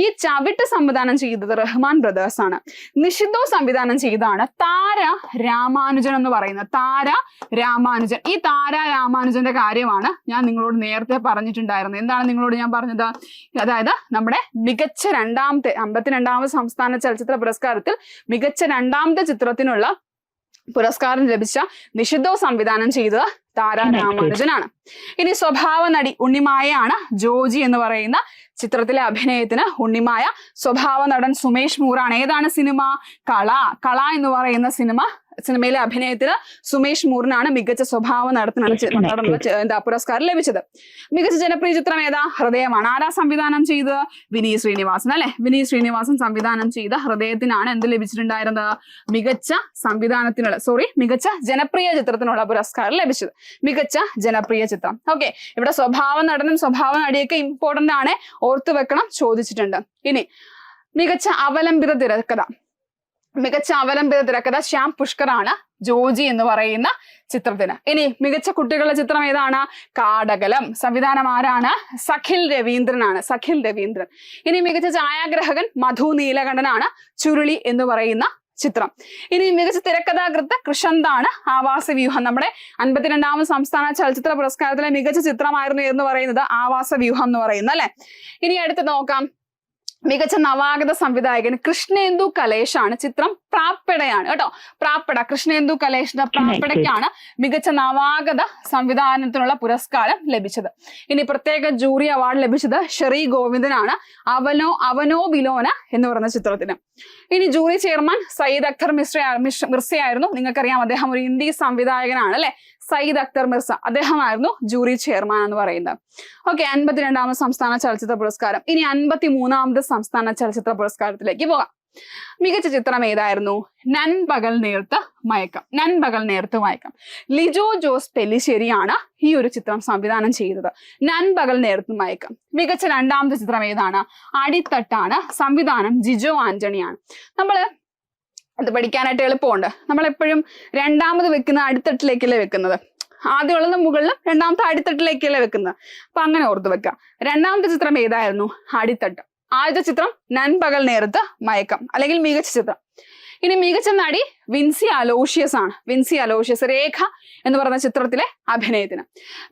Speaker 1: ഈ ചവിട്ട് സംവിധാനം ചെയ്തത് റഹ്മാൻ ബ്രദേഴ്സ് ആണ്. നിഷിദ്ധോ സംവിധാനം ചെയ്താണ് താര രാമാനുജൻ എന്ന് പറയുന്നത്. താര രാമാനുജൻ. ഈ താര രാമാനുജന്റെ കാര്യമാണ് ഞാൻ നിങ്ങളോട് നേരത്തെ പറഞ്ഞിട്ടുണ്ടായിരുന്നത്. എന്താണ് നിങ്ങളോട് ഞാൻ പറഞ്ഞത്? അതായത് നമ്മുടെ മികച്ച 2ാമത്തെ 52ാമത് സംസ്ഥാന ചലച്ചിത്ര പുരസ്കാരത്തിൽ മികച്ച 2ാമത്തെ ചിത്രത്തിനുള്ള പുരസ്കാരം ലഭിച്ച നിഷിദ്ധോ സംവിധാനം ചെയ്തത് താര രാമാനുജനാണ്. ഇനി സ്വഭാവ നടി ഉണ്ണിമായയാണ്. ജോജി എന്ന് പറയുന്ന ചിത്രത്തിലെ അഭിനയത്തിന് ഉണ്ണിമായ. സ്വഭാവ നടൻ സുമേഷ് മൂറാണ്. ഏതാണ് സിനിമ? കള. കള എന്ന് പറയുന്ന സിനിമയിലെ അഭിനയത്തിന് സുമേഷ് മൂറിനാണ് മികച്ച സ്വഭാവ നടനുള്ള പുരസ്കാരം ലഭിച്ചത്. മികച്ച ജനപ്രിയ ചിത്രം ഏതാ? ഹൃദയമാണ്. ആരാ സംവിധാനം ചെയ്തത്? വിനീത് ശ്രീനിവാസൻ അല്ലെ. വിനീത് ശ്രീനിവാസൻ സംവിധാനം ചെയ്ത ഹൃദയത്തിനാണ് എന്ത് ലഭിച്ചിട്ടുണ്ടായിരുന്നത്? മികച്ച ജനപ്രിയ ചിത്രത്തിനുള്ള പുരസ്കാരം ലഭിച്ചത്. മികച്ച ജനപ്രിയ ചിത്രം. ഓക്കെ, ഇവിടെ സ്വഭാവ നടനും സ്വഭാവ നടിയൊക്കെ ഇമ്പോർട്ടന്റ് ആണ്, ഓർത്തു വെക്കണം, ചോദിച്ചിട്ടുണ്ട്. ഇനി മികച്ച അവലംബിത തിരക്കഥ. മികച്ച അവലംബിത തിരക്കഥ ശ്യാം പുഷ്കറാണ് ജോജി എന്ന് പറയുന്ന ചിത്രത്തിന്. ഇനി മികച്ച കുട്ടികളുടെ ചിത്രം ഏതാണ്? കാടകലം. സംവിധാനം ആരാണ്? സഖിൽ രവീന്ദ്രനാണ്. സഖിൽ രവീന്ദ്രൻ. ഇനി മികച്ച ഛായാഗ്രാഹകൻ മധു നീലകണ്ഠനാണ്. ചുരുളി എന്ന് പറയുന്ന ചിത്രം. ഇനി മികച്ച തിരക്കഥാകൃത്ത് കൃഷന്താണ്. ആവാസവ്യൂഹം. നമ്മുടെ 52ാമത് സംസ്ഥാന ചലച്ചിത്ര പുരസ്കാരത്തിലെ മികച്ച ചിത്രമായിരുന്നു എന്ന് പറയുന്നത് ആവാസവ്യൂഹം എന്ന് പറയുന്നത് അല്ലെ. ഇനി അടുത്ത് നോക്കാം. മികച്ച നവാഗത സംവിധായകൻ കൃഷ്ണേന്ദു കലേഷാണ്. ചിത്രം പ്രാപ്പടയാണ് കേട്ടോ. പ്രാപ്പട. കൃഷ്ണേന്ദു കലേഷിന്റെ പ്രാപ്പടയ്ക്കാണ് മികച്ച നവാഗത സംവിധാനത്തിനുള്ള പുരസ്കാരം ലഭിച്ചത്. ഇനി പ്രത്യേക ജൂറി അവാർഡ് ലഭിച്ചത് ഷെറി ഗോവിന്ദനാണ്. അവനോ ബിലോന എന്ന് പറയുന്ന ചിത്രത്തിന്. ഇനി ജൂറി ചെയർമാൻ സയ്യിദ് അക്തർ മിർസയായിരുന്നു. നിങ്ങൾക്കറിയാം, അദ്ദേഹം ഒരു ഹിന്ദി സംവിധായകനാണ് അല്ലെ. സയ്യിദ് അക്തർ മിർസ അദ്ദേഹമായിരുന്നു ജൂറി ചെയർമാൻ എന്ന് പറയുന്നത്. ഓക്കെ, 52ാമത് സംസ്ഥാന ചലച്ചിത്ര പുരസ്കാരം. ഇനി 53ാമത് സംസ്ഥാന ചലച്ചിത്ര പുരസ്കാരത്തിലേക്ക് പോകാം. മികച്ച ചിത്രം ഏതായിരുന്നു? നൻപകൽ നേർത്ത മയക്കം. നൻപകൽ നേർത്ത മയക്കം. ലിജോ ജോസ് പെല്ലിശ്ശേരിയാണ് ഈ ഒരു ചിത്രം സംവിധാനം ചെയ്തത്. നൻപകൽ നേർത്ത മയക്കം. മികച്ച 2ാമത്തെ ചിത്രം ഏതാണ്? അടിത്തട്ടാണ്. സംവിധാനം ജിജോ ആന്റണിയാണ്. അത് പഠിക്കാനായിട്ട് എളുപ്പമുണ്ട്. നമ്മളെപ്പോഴും 2ാമത് വെക്കുന്ന അടിത്തട്ടിലേക്കല്ലേ വെക്കുന്നത്. ആദ്യമുള്ളത് മുകളിലും 2ാമത്തെ അടിത്തട്ടിലേക്കല്ലേ വെക്കുന്നത്. അപ്പൊ അങ്ങനെ ഓർത്ത് വെക്കാം. 2ാമത്തെ ചിത്രം ഏതായിരുന്നു? അടിത്തട്ട്. ആദ്യത്തെ ചിത്രം നൻപകൽ നേരത്ത് മയക്കം അല്ലെങ്കിൽ മികച്ച ചിത്രം. ഇനി മികച്ച നടി വിൻസി അലോഷ്യസ് ആണ്. വിൻസി അലോഷ്യസ് രേഖ എന്ന് പറയുന്ന ചിത്രത്തിലെ അഭിനയത്തിന്.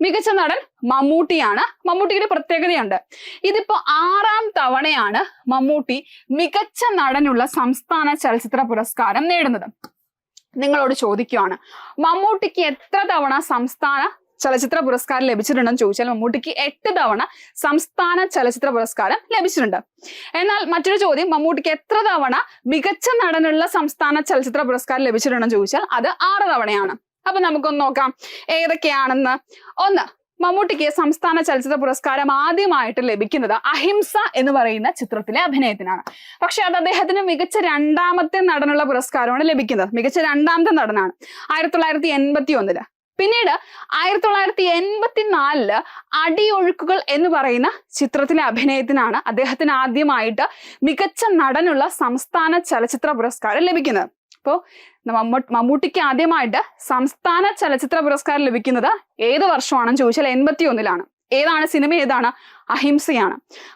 Speaker 1: മികച്ച നടൻ മമ്മൂട്ടിയാണ്. മമ്മൂട്ടിയുടെ പ്രത്യേകതയുണ്ട്. ഇതിപ്പോ 6ാം തവണയാണ് മമ്മൂട്ടി മികച്ച നടനുള്ള സംസ്ഥാന ചലച്ചിത്ര പുരസ്കാരം നേടുന്നത്. നിങ്ങളോട് ചോദിക്കുവാണ്, മമ്മൂട്ടിക്ക് എത്ര തവണ സംസ്ഥാന ചലച്ചിത്ര പുരസ്കാരം ലഭിച്ചിട്ടുണ്ടെന്ന് ചോദിച്ചാൽ മമ്മൂട്ടിക്ക് 8 തവണ സംസ്ഥാന ചലച്ചിത്ര പുരസ്കാരം ലഭിച്ചിട്ടുണ്ട്. എന്നാൽ മറ്റൊരു ചോദ്യം, മമ്മൂട്ടിക്ക് എത്ര തവണ മികച്ച നടനുള്ള സംസ്ഥാന ചലച്ചിത്ര പുരസ്കാരം ലഭിച്ചിട്ടുണ്ടെന്ന് ചോദിച്ചാൽ അത് 6 തവണയാണ്. അപ്പൊ നമുക്കൊന്ന് നോക്കാം ഏതൊക്കെയാണെന്ന്. ഒന്ന്, മമ്മൂട്ടിക്ക് സംസ്ഥാന ചലച്ചിത്ര പുരസ്കാരം ആദ്യമായിട്ട് ലഭിക്കുന്നത് അഹിംസ എന്ന് പറയുന്ന ചിത്രത്തിലെ അഭിനയത്തിനാണ്. പക്ഷെ അത് അദ്ദേഹത്തിന് മികച്ച 2ാമത്തെ നടനുള്ള പുരസ്കാരമാണ് ലഭിക്കുന്നത്. മികച്ച 2ാമത്തെ നടനാണ് 1981. പിന്നീട് 1984 അടിയൊഴുക്കുകൾ എന്ന് പറയുന്ന ചിത്രത്തിലെ അഭിനയത്തിനാണ് അദ്ദേഹത്തിന് ആദ്യമായിട്ട് മികച്ച നടനുള്ള സംസ്ഥാന ചലച്ചിത്ര പുരസ്കാരം ലഭിക്കുന്നത്. അപ്പോൾ മമ്മൂട്ടിക്ക് ആദ്യമായിട്ട് സംസ്ഥാന ചലച്ചിത്ര പുരസ്കാരം ലഭിക്കുന്നത് ഏത് വർഷമാണെന്ന് ചോദിച്ചാൽ 81-ലാണ്. ഏതാണ് സിനിമ? ഏതാണ്? അഹിംസയാണ്.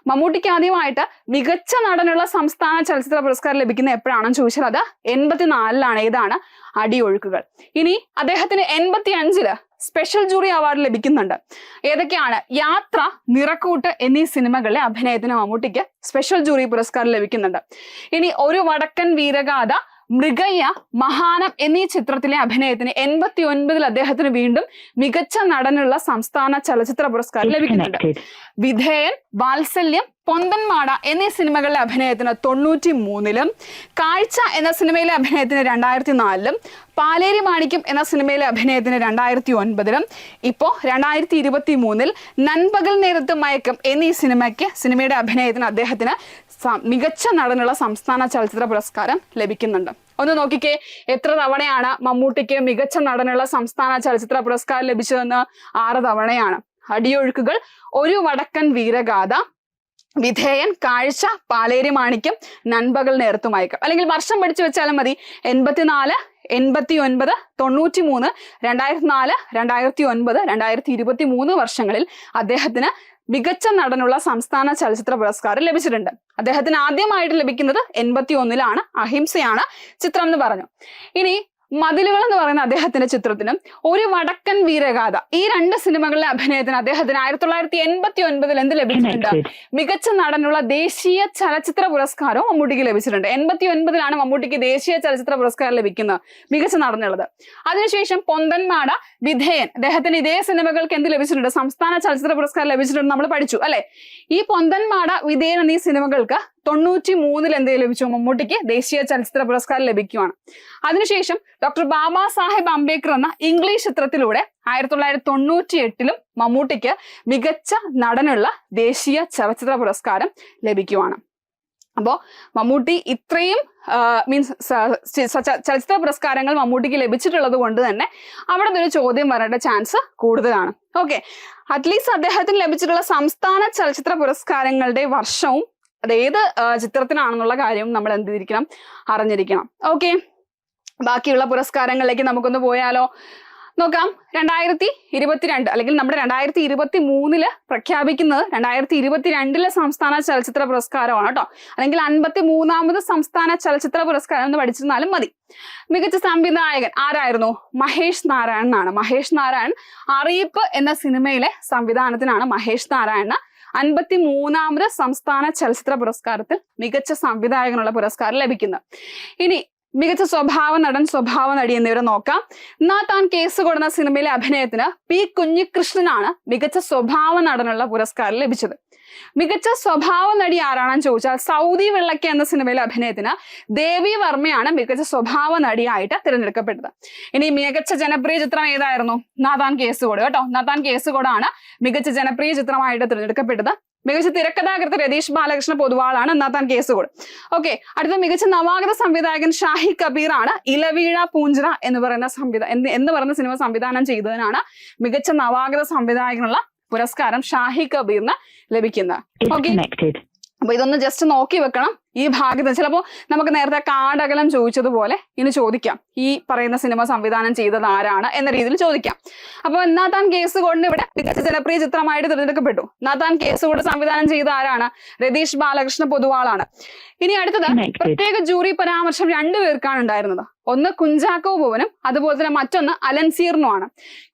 Speaker 1: മമ്മൂട്ടിക്ക് ആദ്യമായിട്ട് മികച്ച നടനുള്ള സംസ്ഥാന ചലച്ചിത്ര പുരസ്കാരം ലഭിക്കുന്നത് എപ്പോഴാണെന്ന് ചോദിച്ചാൽ അത് 84-ലാണ്. ഏതാണ്? അടിയൊഴുക്കുകൾ. ഇനി അദ്ദേഹത്തിന് 85-ല് സ്പെഷ്യൽ ജൂറി അവാർഡ് ലഭിക്കുന്നുണ്ട്. ഏതൊക്കെയാണ്? യാത്ര, നിറക്കൂട്ട് എന്നീ സിനിമകളിലെ അഭിനയത്തിന് മമ്മൂട്ടിക്ക് സ്പെഷ്യൽ ജൂറി പുരസ്കാരം ലഭിക്കുന്നുണ്ട്. ഇനി ഒരു വടക്കൻ വീരഗാഥ, മൃഗയ്യ, മഹാനം എന്നീ ചിത്രത്തിലെ അഭിനയത്തിന് 89 അദ്ദേഹത്തിന് വീണ്ടും മികച്ച നടനുള്ള സംസ്ഥാന ചലച്ചിത്ര പുരസ്കാരം ലഭിക്കുന്നുണ്ട്. വിധേയൻ, വാത്സല്യം, പൊന്തന്മാട എന്നീ സിനിമകളിലെ അഭിനയത്തിന് 93-ലും, കാഴ്ച എന്ന സിനിമയിലെ അഭിനയത്തിന് 2004-ലും, പാലേരി മാണിക്യം എന്ന സിനിമയിലെ അഭിനയത്തിന് 2009-ലും, ഇപ്പോൾ 2023-ൽ നൻപകൽ നേരത്ത് മയക്കം എന്നീ സിനിമയുടെ അഭിനയത്തിന് അദ്ദേഹത്തിന് മികച്ച നടനുള്ള സംസ്ഥാന ചലച്ചിത്ര പുരസ്കാരം ലഭിക്കുന്നുണ്ട്. ഒന്ന് നോക്കിക്കേ, എത്ര തവണയാണ് മമ്മൂട്ടിക്ക് മികച്ച നടനുള്ള സംസ്ഥാന ചലച്ചിത്ര പുരസ്കാരം ലഭിച്ചതെന്ന്? 6 തവണയാണ്. അടിയൊഴുക്കുകൾ, ഒരു വടക്കൻ വീരഗാഥ, വിധേയൻ, കാഴ്ച, പാലേരി മാണിക്യം, നൻപകൽ നേരത്തു മയക്കം. അല്ലെങ്കിൽ വർഷം പഠിച്ചു വെച്ചാലും മതി. 84, 89, 93, 2004, 2009, 2023 വർഷങ്ങളിൽ അദ്ദേഹത്തിന് മികച്ച നടനുള്ള സംസ്ഥാന ചലച്ചിത്ര പുരസ്കാരം ലഭിച്ചിട്ടുണ്ട്. അദ്ദേഹത്തിന് ആദ്യമായിട്ട് ലഭിക്കുന്നത് 81-ലാണ്. അഹിംസയാണ് ചിത്രം എന്ന് പറഞ്ഞു. ഇനി മതിലുകൾ എന്ന് പറയുന്ന അദ്ദേഹത്തിന്റെ ചിത്രത്തിനും ഒരു വടക്കൻ വീരഗാഥ, ഈ 2 സിനിമകളിലെ അഭിനയത്തിന് അദ്ദേഹത്തിന് 1989 എന്ത് ലഭിച്ചിട്ടുണ്ട്? മികച്ച നടനുള്ള ദേശീയ ചലച്ചിത്ര പുരസ്കാരവും മമ്മൂട്ടിക്ക് ലഭിച്ചിട്ടുണ്ട്. 89-ലാണ് മമ്മൂട്ടിക്ക് ദേശീയ ചലച്ചിത്ര പുരസ്കാരം ലഭിക്കുന്നത്, മികച്ച നടനുള്ളത്. അതിനുശേഷം പൊന്തന്മാട, വിധേയൻ, അദ്ദേഹത്തിന് ഇതേ സിനിമകൾക്ക് എന്ത് ലഭിച്ചിട്ടുണ്ട്? സംസ്ഥാന ചലച്ചിത്ര പുരസ്കാരം ലഭിച്ചിട്ടുണ്ട്, നമ്മൾ പഠിച്ചു അല്ലെ. ഈ പൊന്തന്മാട, വിധേയൻ എന്നീ സിനിമകൾക്ക് 93-ൽ എന്ത് ലഭിച്ചു? മമ്മൂട്ടിക്ക് ദേശീയ ചലച്ചിത്ര പുരസ്കാരം ലഭിക്കുകയാണ്. അതിനുശേഷം ഡോക്ടർ ബാബാ സാഹേബ് അംബേദ്കർ എന്ന ഇംഗ്ലീഷ് ചിത്രത്തിലൂടെ 1998-ലും മമ്മൂട്ടിക്ക് മികച്ച നടനുള്ള ദേശീയ ചലച്ചിത്ര പുരസ്കാരം ലഭിക്കുകയാണ്. അപ്പോ മമ്മൂട്ടി ഇത്രയും ചലച്ചിത്ര പുരസ്കാരങ്ങൾ മമ്മൂട്ടിക്ക് ലഭിച്ചിട്ടുള്ളത് കൊണ്ട് തന്നെ അവിടെ ഒരു ചോദ്യം വരേണ്ട ചാൻസ് കൂടുതലാണ്. ഓക്കെ, അറ്റ്ലീസ്റ്റ് അദ്ദേഹത്തിന് ലഭിച്ചിട്ടുള്ള സംസ്ഥാന ചലച്ചിത്ര പുരസ്കാരങ്ങളുടെ വർഷവും അതേത് ചിത്രത്തിനാണെന്നുള്ള കാര്യം നമ്മൾ എന്ത് ചെയ്തിരിക്കണം? അറിഞ്ഞിരിക്കണം. ഓക്കെ, ബാക്കിയുള്ള പുരസ്കാരങ്ങളിലേക്ക് നമുക്കൊന്ന് പോയാലോ? നോക്കാം. 2022 അല്ലെങ്കിൽ നമ്മുടെ 2023 പ്രഖ്യാപിക്കുന്നത് 2022 സംസ്ഥാന ചലച്ചിത്ര പുരസ്കാരമാണ് കേട്ടോ. അല്ലെങ്കിൽ 53ാമത് സംസ്ഥാന ചലച്ചിത്ര പുരസ്കാരം എന്ന് പഠിച്ചിരുന്നാലും മതി. മികച്ച സംവിധായകൻ ആരായിരുന്നു? മഹേഷ് നാരായണനാണ്. മഹേഷ് നാരായൺ അറിയിപ്പ് എന്ന സിനിമയിലെ സംവിധാനത്തിനാണ് മഹേഷ് നാരായണന് 53ാമത് സംസ്ഥാന ചലച്ചിത്ര പുരസ്കാരത്തിൽ മികച്ച സംവിധായകനുള്ള പുരസ്കാരം ലഭിക്കുന്നത്. ഇനി മികച്ച സ്വഭാവ നടൻ, സ്വഭാവ നടി എന്നിവരെ നോക്കാം. എന്നാ താൻ കേസ് കൊടുന്ന സിനിമയിലെ അഭിനയത്തിന് പി കുഞ്ഞികൃഷ്ണനാണ് മികച്ച സ്വഭാവ നടനുള്ള പുരസ്കാരം ലഭിച്ചത്. മികച്ച സ്വഭാവ നടി ആരാണെന്ന് ചോദിച്ചാൽ സൗദി വെള്ളക്ക എന്ന സിനിമയിലെ അഭിനയത്തിന് ദേവി വർമ്മയാണ് മികച്ച സ്വഭാവ നടിയായിട്ട് തിരഞ്ഞെടുക്കപ്പെട്ടത്. ഇനി മികച്ച ജനപ്രിയ ചിത്രം ഏതായിരുന്നു? നാഥാൻ കേസുകോട് കേട്ടോ. നാഥാൻ കേസുകോടാണ് മികച്ച ജനപ്രിയ ചിത്രമായിട്ട് തിരഞ്ഞെടുക്കപ്പെട്ടത്. മികച്ച തിരക്കഥാകൃത്ത് രതീഷ് ബാലകൃഷ്ണ പൊതുവാളാണ് നാഥാൻ കേസുകോട്. ഓക്കെ, അടുത്ത മികച്ച നവാഗത സംവിധായകൻ ഷാഹി കബീർ ആണ് ഇലവീഴ പൂഞ്ചിറ എന്ന് പറയുന്ന സിനിമ സംവിധാനം ചെയ്തതിനാണ് മികച്ച നവാഗത സംവിധായകനുള്ള പുരസ്കാരം ഷാഹി കബീറിന് ലഭിക്കുന്നത്. ഓക്കെ, അപ്പൊ ഇതൊന്ന് ജസ്റ്റ് നോക്കി വെക്കണം. ഈ ഭാഗത്ത് ചിലപ്പോൾ നമുക്ക് നേരത്തെ കാടകലം ചോദിച്ചതുപോലെ ഇനി ചോദിക്കാം, ഈ പറയുന്ന സിനിമ സംവിധാനം ചെയ്തത് ആരാണ് എന്ന രീതിയിൽ ചോദിക്കാം. അപ്പൊ നാഥാൻ കേസുകോടിന് ഇവിടെ മികച്ച ജനപ്രിയ ചിത്രമായിട്ട് തിരഞ്ഞെടുക്കപ്പെട്ടു. നാഥാൻ കേസുകോട് സംവിധാനം ചെയ്ത ആരാണ്? രതീഷ് ബാലകൃഷ്ണ പൊതുവാളാണ്. ഇനി അടുത്തത് പ്രത്യേക ജൂറി പരാമർശം 2 പേർക്കാണ് ഉണ്ടായിരുന്നത്. ഒന്ന് കുഞ്ചാക്കോ ബോബനും അതുപോലെ തന്നെ മറ്റൊന്ന് അലൻസീറിനുമാണ്.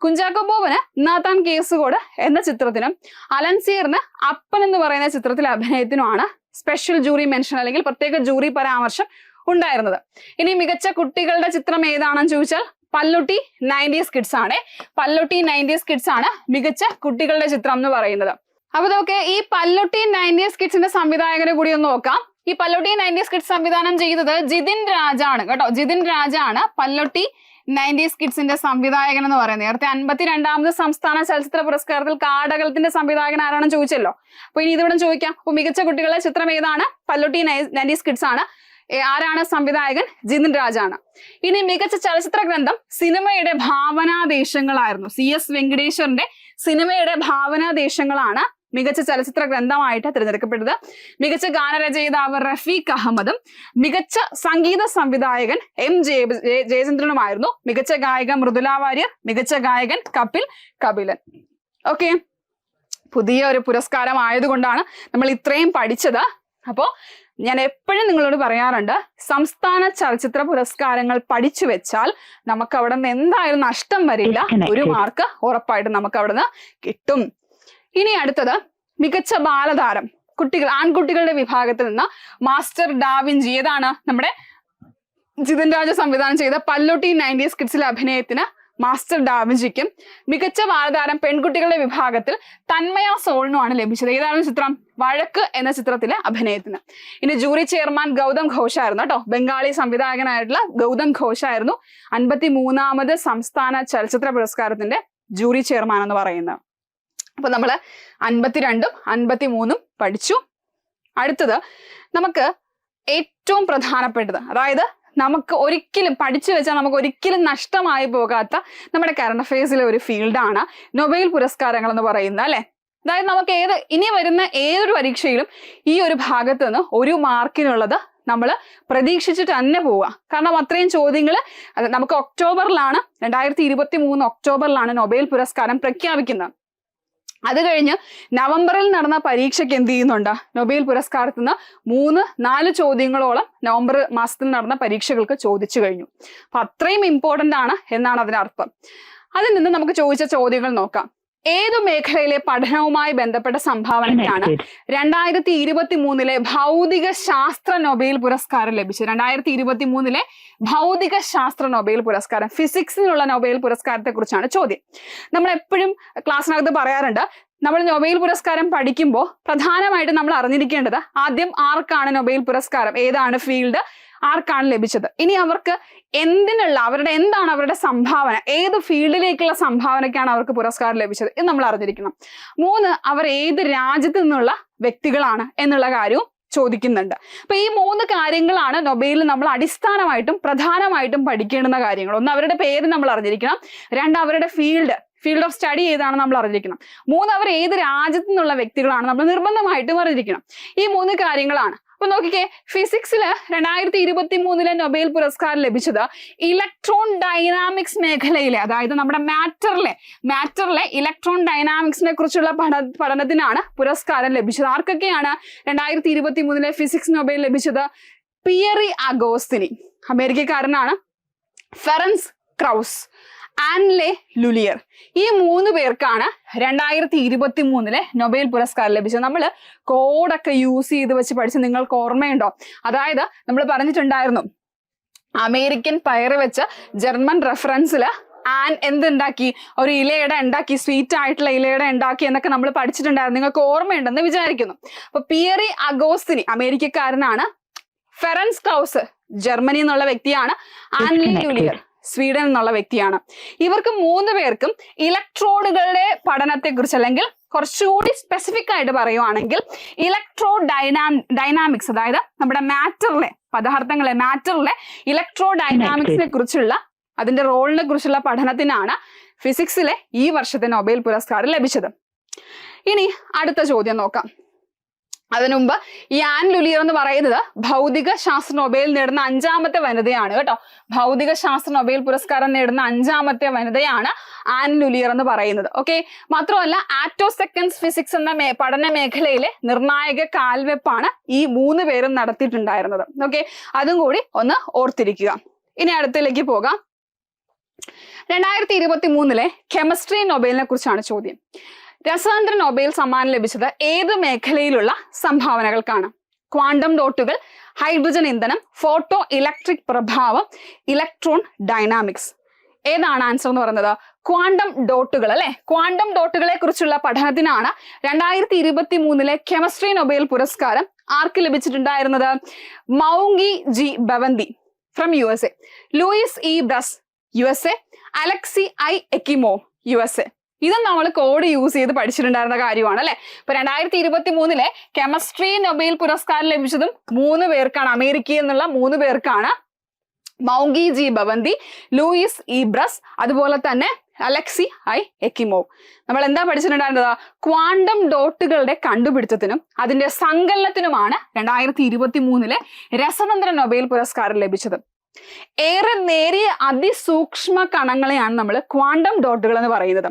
Speaker 1: കുഞ്ചാക്കോ ബോബന് നാഥാൻ കേസുകോട് എന്ന ചിത്രത്തിനും അലൻസീറിന് അപ്പൻ എന്ന് പറയുന്ന ചിത്രത്തിലെ അഭിനയത്തിനുമാണ് സ്പെഷ്യൽ ജൂറി മെൻഷൻ അല്ലെങ്കിൽ പ്രത്യേക ജൂറി പരാമർശം ഉണ്ടായിരുന്നത്. ഇനി മികച്ച കുട്ടികളുടെ ചിത്രം ഏതാണെന്ന് ചോദിച്ചാൽ പല്ലുട്ടി 90s കിഡ്സ് ആണ്. പല്ലുട്ടി 90s കിഡ്സ് ആണ് മികച്ച കുട്ടികളുടെ ചിത്രം എന്ന് പറയുന്നത്. അപ്പൊ നമുക്ക് ഈ പല്ലുട്ടി 90s കിഡ്സിന്റെ സംവിധായകനെ കൂടി ഒന്ന് നോക്കാം. ഈ പല്ലുട്ടി 90s കിഡ്സ് സംവിധാനം ചെയ്തത് ജിതിൻ രാജാണ് കേട്ടോ. ജിതിൻ രാജാണ് പല്ലുട്ടി 90s കിഡ്സിന്റെ സംവിധായകൻ എന്ന് പറയുന്നത്. നേരത്തെ 52ാമത് സംസ്ഥാന ചലച്ചിത്ര പുരസ്കാരത്തിൽ കാടകലത്തിന്റെ സംവിധായകൻ ആരാണെന്ന് ചോദിച്ചല്ലോ. അപ്പൊ ഇനി ഇതിവിടെ ചോദിക്കാം, അപ്പൊ മികച്ച കുട്ടികളുടെ ചിത്രം ഏതാണ്? പല്ലുട്ടി 90s കിഡ്സ് ആണ്. ആരാണ് സംവിധായകൻ? ജിതിൻ രാജാണ്. ഇനി മികച്ച ചലച്ചിത്ര ഗ്രന്ഥം സിനിമയുടെ ഭാവനാദേശങ്ങളായിരുന്നു. CS വെങ്കടേശ്വറിന്റെ സിനിമയുടെ ഭാവനാദേശങ്ങളാണ് മികച്ച ചലച്ചിത്ര ഗ്രന്ഥമായിട്ട് തിരഞ്ഞെടുക്കപ്പെട്ടത്. മികച്ച ഗാനരചയിതാവ് റഫീഖ് അഹമ്മദും മികച്ച സംഗീത സംവിധായകൻ M ജയചന്ദ്രനുമായിരുന്നു. മികച്ച ഗായിക മൃദുല വാര്യർ, മികച്ച ഗായകൻ കപിലൻ. ഓക്കെ, പുതിയ ഒരു പുരസ്കാരം ആയതുകൊണ്ടാണ് നമ്മൾ ഇത്രയും പഠിച്ചത്. അപ്പോ ഞാൻ എപ്പോഴും നിങ്ങളോട് പറയാറുണ്ട്, സംസ്ഥാന ചലച്ചിത്ര പുരസ്കാരങ്ങൾ പഠിച്ചു വെച്ചാൽ നമുക്ക് അവിടെ നിന്ന് എന്തായാലും നഷ്ടം വരില്ല. 1 മാർക്ക് ഉറപ്പായിട്ട് നമുക്ക് അവിടെ നിന്ന് കിട്ടും. ഇനി അടുത്തത് മികച്ച ബാലതാരം, ആൺകുട്ടികളുടെ വിഭാഗത്തിൽ നിന്ന് മാസ്റ്റർ ഡാവിഞ്ചി. ഏതാണ്? നമ്മുടെ ജിതിൻ രാജ സംവിധാനം ചെയ്ത പല്ലുട്ടി 90s കിഡ്സിലെ അഭിനയത്തിന് മാസ്റ്റർ ഡാവിഞ്ചിക്കും മികച്ച ബാലതാരം പെൺകുട്ടികളുടെ വിഭാഗത്തിൽ തന്മയ സോളിനുമാണ് ലഭിച്ചത്. ഏതാണ് ചിത്രം? വഴക്ക് എന്ന ചിത്രത്തിലെ അഭിനയത്തിന്. ഇനി ജൂറി ചെയർമാൻ ഗൗതം ഘോഷായിരുന്നു കേട്ടോ. ബംഗാളി സംവിധായകനായിട്ടുള്ള ഗൗതം ഘോഷായിരുന്നു 53ാമത് സംസ്ഥാന ചലച്ചിത്ര പുരസ്കാരത്തിന്റെ ജൂറി ചെയർമാൻ എന്ന് പറയുന്നത്. അപ്പൊ നമ്മള് 52ഉം 53ഉം പഠിച്ചു. അടുത്തത് നമുക്ക് ഏറ്റവും പ്രധാനപ്പെട്ടത്, അതായത് നമുക്ക് ഒരിക്കലും പഠിച്ചു വെച്ചാൽ നമുക്ക് ഒരിക്കലും നഷ്ടമായി പോകാത്ത നമ്മുടെ കറണ്ട് അഫയേഴ്സിലെ ഒരു ഫീൽഡാണ് നൊബേൽ പുരസ്കാരങ്ങൾ എന്ന് പറയുന്നത്, അല്ലെ? അതായത് നമുക്ക് ഇനി വരുന്ന ഏതൊരു പരീക്ഷയിലും ഈ ഒരു ഭാഗത്ത് നിന്ന് ഒരു മാർക്കിനുള്ളത് നമ്മൾ പ്രതീക്ഷിച്ചിട്ട് തന്നെ പോവുക. കാരണം അത്രയും ചോദ്യങ്ങൾ നമുക്ക് ഒക്ടോബറിലാണ്, 2023 ഒക്ടോബറിലാണ് നൊബേൽ പുരസ്കാരം പ്രഖ്യാപിക്കുന്നത്. അത് കഴിഞ്ഞ് നവംബറിൽ നടന്ന പരീക്ഷയ്ക്ക് എന്ത് ചെയ്യുന്നുണ്ട്? നൊബേൽ പുരസ്കാരത്തിൽ നിന്ന് 3-4 ചോദ്യങ്ങളോളം നവംബർ മാസത്തിൽ നടന്ന പരീക്ഷകൾക്ക് ചോദിച്ചു കഴിഞ്ഞു. അപ്പൊ അത്രയും ഇമ്പോർട്ടന്റ് ആണ് എന്നാണ് അതിനർത്ഥം. അതിൽ നിന്ന് നമുക്ക് ചോദിച്ച ചോദ്യങ്ങൾ നോക്കാം. ഏതു മേഖലയിലെ പഠനവുമായി ബന്ധപ്പെട്ട സംഭാവനയ്ക്കാണ് 2023 ഭൗതിക ശാസ്ത്ര നൊബേൽ പുരസ്കാരം ലഭിച്ചത്? 2023 ഭൗതിക ശാസ്ത്ര നൊബേൽ പുരസ്കാരം, ഫിസിക്സിനുള്ള നൊബേൽ പുരസ്കാരത്തെ കുറിച്ചാണ് ചോദ്യം. നമ്മൾ എപ്പോഴും ക്ലാസ്സിനകത്ത് പറയാറുണ്ട്, നമ്മൾ നൊബേൽ പുരസ്കാരം പഠിക്കുമ്പോൾ പ്രധാനമായിട്ടും നമ്മൾ അറിഞ്ഞിരിക്കേണ്ടത് ആദ്യം ആർക്കാണ് നൊബേൽ പുരസ്കാരം, ഏതാണ് ഫീൽഡ്, ആർക്കാണ് ലഭിച്ചത്, ഇനി അവർക്ക് എന്താണ് അവരുടെ സംഭാവന, ഏത് ഫീൽഡിലേക്കുള്ള സംഭാവനയ്ക്കാണ് അവർക്ക് പുരസ്കാരം ലഭിച്ചത് എന്ന് നമ്മൾ അറിഞ്ഞിരിക്കണം. 3, അവർ ഏത് രാജ്യത്തു നിന്നുള്ള വ്യക്തികളാണ് എന്നുള്ള കാര്യവും ചോദിക്കുന്നുണ്ട്. അപ്പൊ ഈ 3 കാര്യങ്ങളാണ് നൊബേലിൽ നമ്മൾ അടിസ്ഥാനമായിട്ടും പ്രധാനമായിട്ടും പഠിക്കേണ്ടുന്ന കാര്യങ്ങൾ. ഒന്ന്, അവരുടെ പേര് നമ്മൾ അറിഞ്ഞിരിക്കണം. 2, അവരുടെ ഫീൽഡ് ഓഫ് സ്റ്റഡി ഏതാണ് നമ്മൾ അറിഞ്ഞിരിക്കണം. 3, അവർ ഏത് രാജ്യത്തു നിന്നുള്ള വ്യക്തികളാണ് നമ്മൾ നിർബന്ധമായിട്ടും അറിഞ്ഞിരിക്കണം. ഈ 3 കാര്യങ്ങളാണ്. അപ്പൊ നോക്കിക്കേ, ഫിസിക്സില് 2023 നൊബേൽ പുരസ്കാരം ലഭിച്ചത് ഇലക്ട്രോൺ ഡൈനാമിക്സ് മേഖലയിലെ, അതായത് നമ്മുടെ മാറ്ററിലെ ഇലക്ട്രോൺ ഡൈനാമിക്സിനെ കുറിച്ചുള്ള പഠനത്തിനാണ് പുരസ്കാരം ലഭിച്ചത്. ആർക്കൊക്കെയാണ് 2023 ഫിസിക്സ് നൊബേൽ ലഭിച്ചത്? പിയറി അഗോസ്തിനി, അമേരിക്കക്കാരനാണ്. ഫെറൻസ് ക്രൗസ്, ആൻലെ ലുലിയർ, ഈ 3 പേർക്കാണ് 2023 നൊബേൽ പുരസ്കാരം ലഭിച്ചത്. നമ്മൾ കോഡൊക്കെ യൂസ് ചെയ്ത് വെച്ച് പഠിച്ച് നിങ്ങൾക്ക് ഓർമ്മയുണ്ടോ? അതായത് നമ്മൾ പറഞ്ഞിട്ടുണ്ടായിരുന്നു, അമേരിക്കൻ പയറ് വെച്ച് ജർമ്മൻ റെഫറൻസിൽ എന്തുണ്ടാക്കി, ഒരു ഇലയുടെ ഉണ്ടാക്കി, സ്വീറ്റ് ആയിട്ടുള്ള ഇലയുടെ ഉണ്ടാക്കി എന്നൊക്കെ നമ്മൾ പഠിച്ചിട്ടുണ്ടായിരുന്നു. നിങ്ങൾക്ക് ഓർമ്മയുണ്ടെന്ന് വിചാരിക്കുന്നു. അപ്പൊ പിയറി അഗോസ്തിനി അമേരിക്കക്കാരനാണ്. ഫെറൻസ് ക്രൗസ് ജർമ്മനി എന്നുള്ള വ്യക്തിയാണ്. ആൻലെ ലുലിയർ സ്വീഡൻ എന്നുള്ള വ്യക്തിയാണ്. ഇവർക്ക് 3 പേർക്കും ഇലക്ട്രോഡുകളുടെ പഠനത്തെ കുറിച്ച്, അല്ലെങ്കിൽ കുറച്ചുകൂടി സ്പെസിഫിക് ആയിട്ട് പറയുവാണെങ്കിൽ ഇലക്ട്രോ ഡൈനാമിക്സ്, അതായത് നമ്മുടെ മാറ്ററിലെ ഇലക്ട്രോ ഡൈനാമിക്സിനെ കുറിച്ചുള്ള, അതിന്റെ റോളിനെ കുറിച്ചുള്ള പഠനത്തിനാണ് ഫിസിക്സിലെ ഈ വർഷത്തെ നൊബേൽ പുരസ്കാരം ലഭിച്ചത്. ഇനി അടുത്ത ചോദ്യം നോക്കാം. അതിനുമുമ്പ് ഈ ആൻ ലുലിയർ എന്ന് പറയുന്നത് ഭൗതിക ശാസ്ത്ര നൊബേൽ നേടുന്ന 5ാമത്തെ വനിതയാണ് കേട്ടോ. ഭൗതിക ശാസ്ത്ര നൊബേൽ പുരസ്കാരം നേടുന്ന 5ാമത്തെ വനിതയാണ് ആൻ ലുലിയർ എന്ന് പറയുന്നത്. ഓക്കെ, മാത്രമല്ല ആറ്റോസെക്കൻഡ്സ് ഫിസിക്സ് എന്ന പഠന മേഖലയിലെ നിർണായക കാൽവെപ്പാണ് ഈ 3 പേരും നടത്തിയിട്ടുണ്ടായിരുന്നത്. ഓക്കെ, അതും കൂടി ഒന്ന് ഓർത്തിരിക്കുക. ഇനി അടുത്തിലേക്ക് പോകാം. 2023 കെമിസ്ട്രി നൊബേലിനെ കുറിച്ചാണ് ചോദ്യം. രസതന്ത്ര നൊബേൽ സമ്മാനം ലഭിച്ചത് ഏത് മേഖലയിലുള്ള സംഭാവനകൾക്കാണ്? ക്വാണ്ടം ഡോട്ടുകൾ, ഹൈഡ്രജൻ ഇന്ധനം, ഫോട്ടോ ഇലക്ട്രിക് പ്രഭാവം, ഇലക്ട്രോൺ ഡൈനാമിക്സ്. ഏതാണ് ആൻസർ എന്ന് പറയുന്നത്? ക്വാണ്ടം ഡോട്ടുകൾ, അല്ലെ? ക്വാണ്ടം ഡോട്ടുകളെ കുറിച്ചുള്ള പഠനത്തിനാണ് 2023 കെമിസ്ട്രി നൊബേൽ പുരസ്കാരം ആർക്ക് ലഭിച്ചിട്ടുണ്ടായിരുന്നത്? Moungi G Bawendi from USA, Louis E Brus USA, Alexei I Ekimov USA. ഇതും നമ്മൾ കോഡ് യൂസ് ചെയ്ത് പഠിച്ചിട്ടുണ്ടായിരുന്ന കാര്യമാണ്, അല്ലെ? ഇപ്പൊ 2023 കെമിസ്ട്രി നൊബേൽ പുരസ്കാരം ലഭിച്ചതും 3 പേർക്കാണ്, അമേരിക്കയിൽ നിന്നുള്ള 3 പേർക്കാണ്. Moungi G Bawendi, Louis E Brus, അതുപോലെ തന്നെ അലക്സി ഐ എക്കിമോവ്. നമ്മൾ എന്താ പഠിച്ചിട്ടുണ്ടായിരുന്നത്? ക്വാണ്ടം ഡോട്ടുകളുടെ കണ്ടുപിടുത്തത്തിനും അതിന്റെ സങ്കലനത്തിനുമാണ് 2023 രസതന്ത്ര നൊബേൽ പുരസ്കാരം ലഭിച്ചത്. ഏറെ നേരിയ അതിസൂക്ഷ്മ കണങ്ങളെയാണ് നമ്മൾ ക്വാണ്ടം ഡോട്ടുകൾ എന്ന് പറയുന്നത്.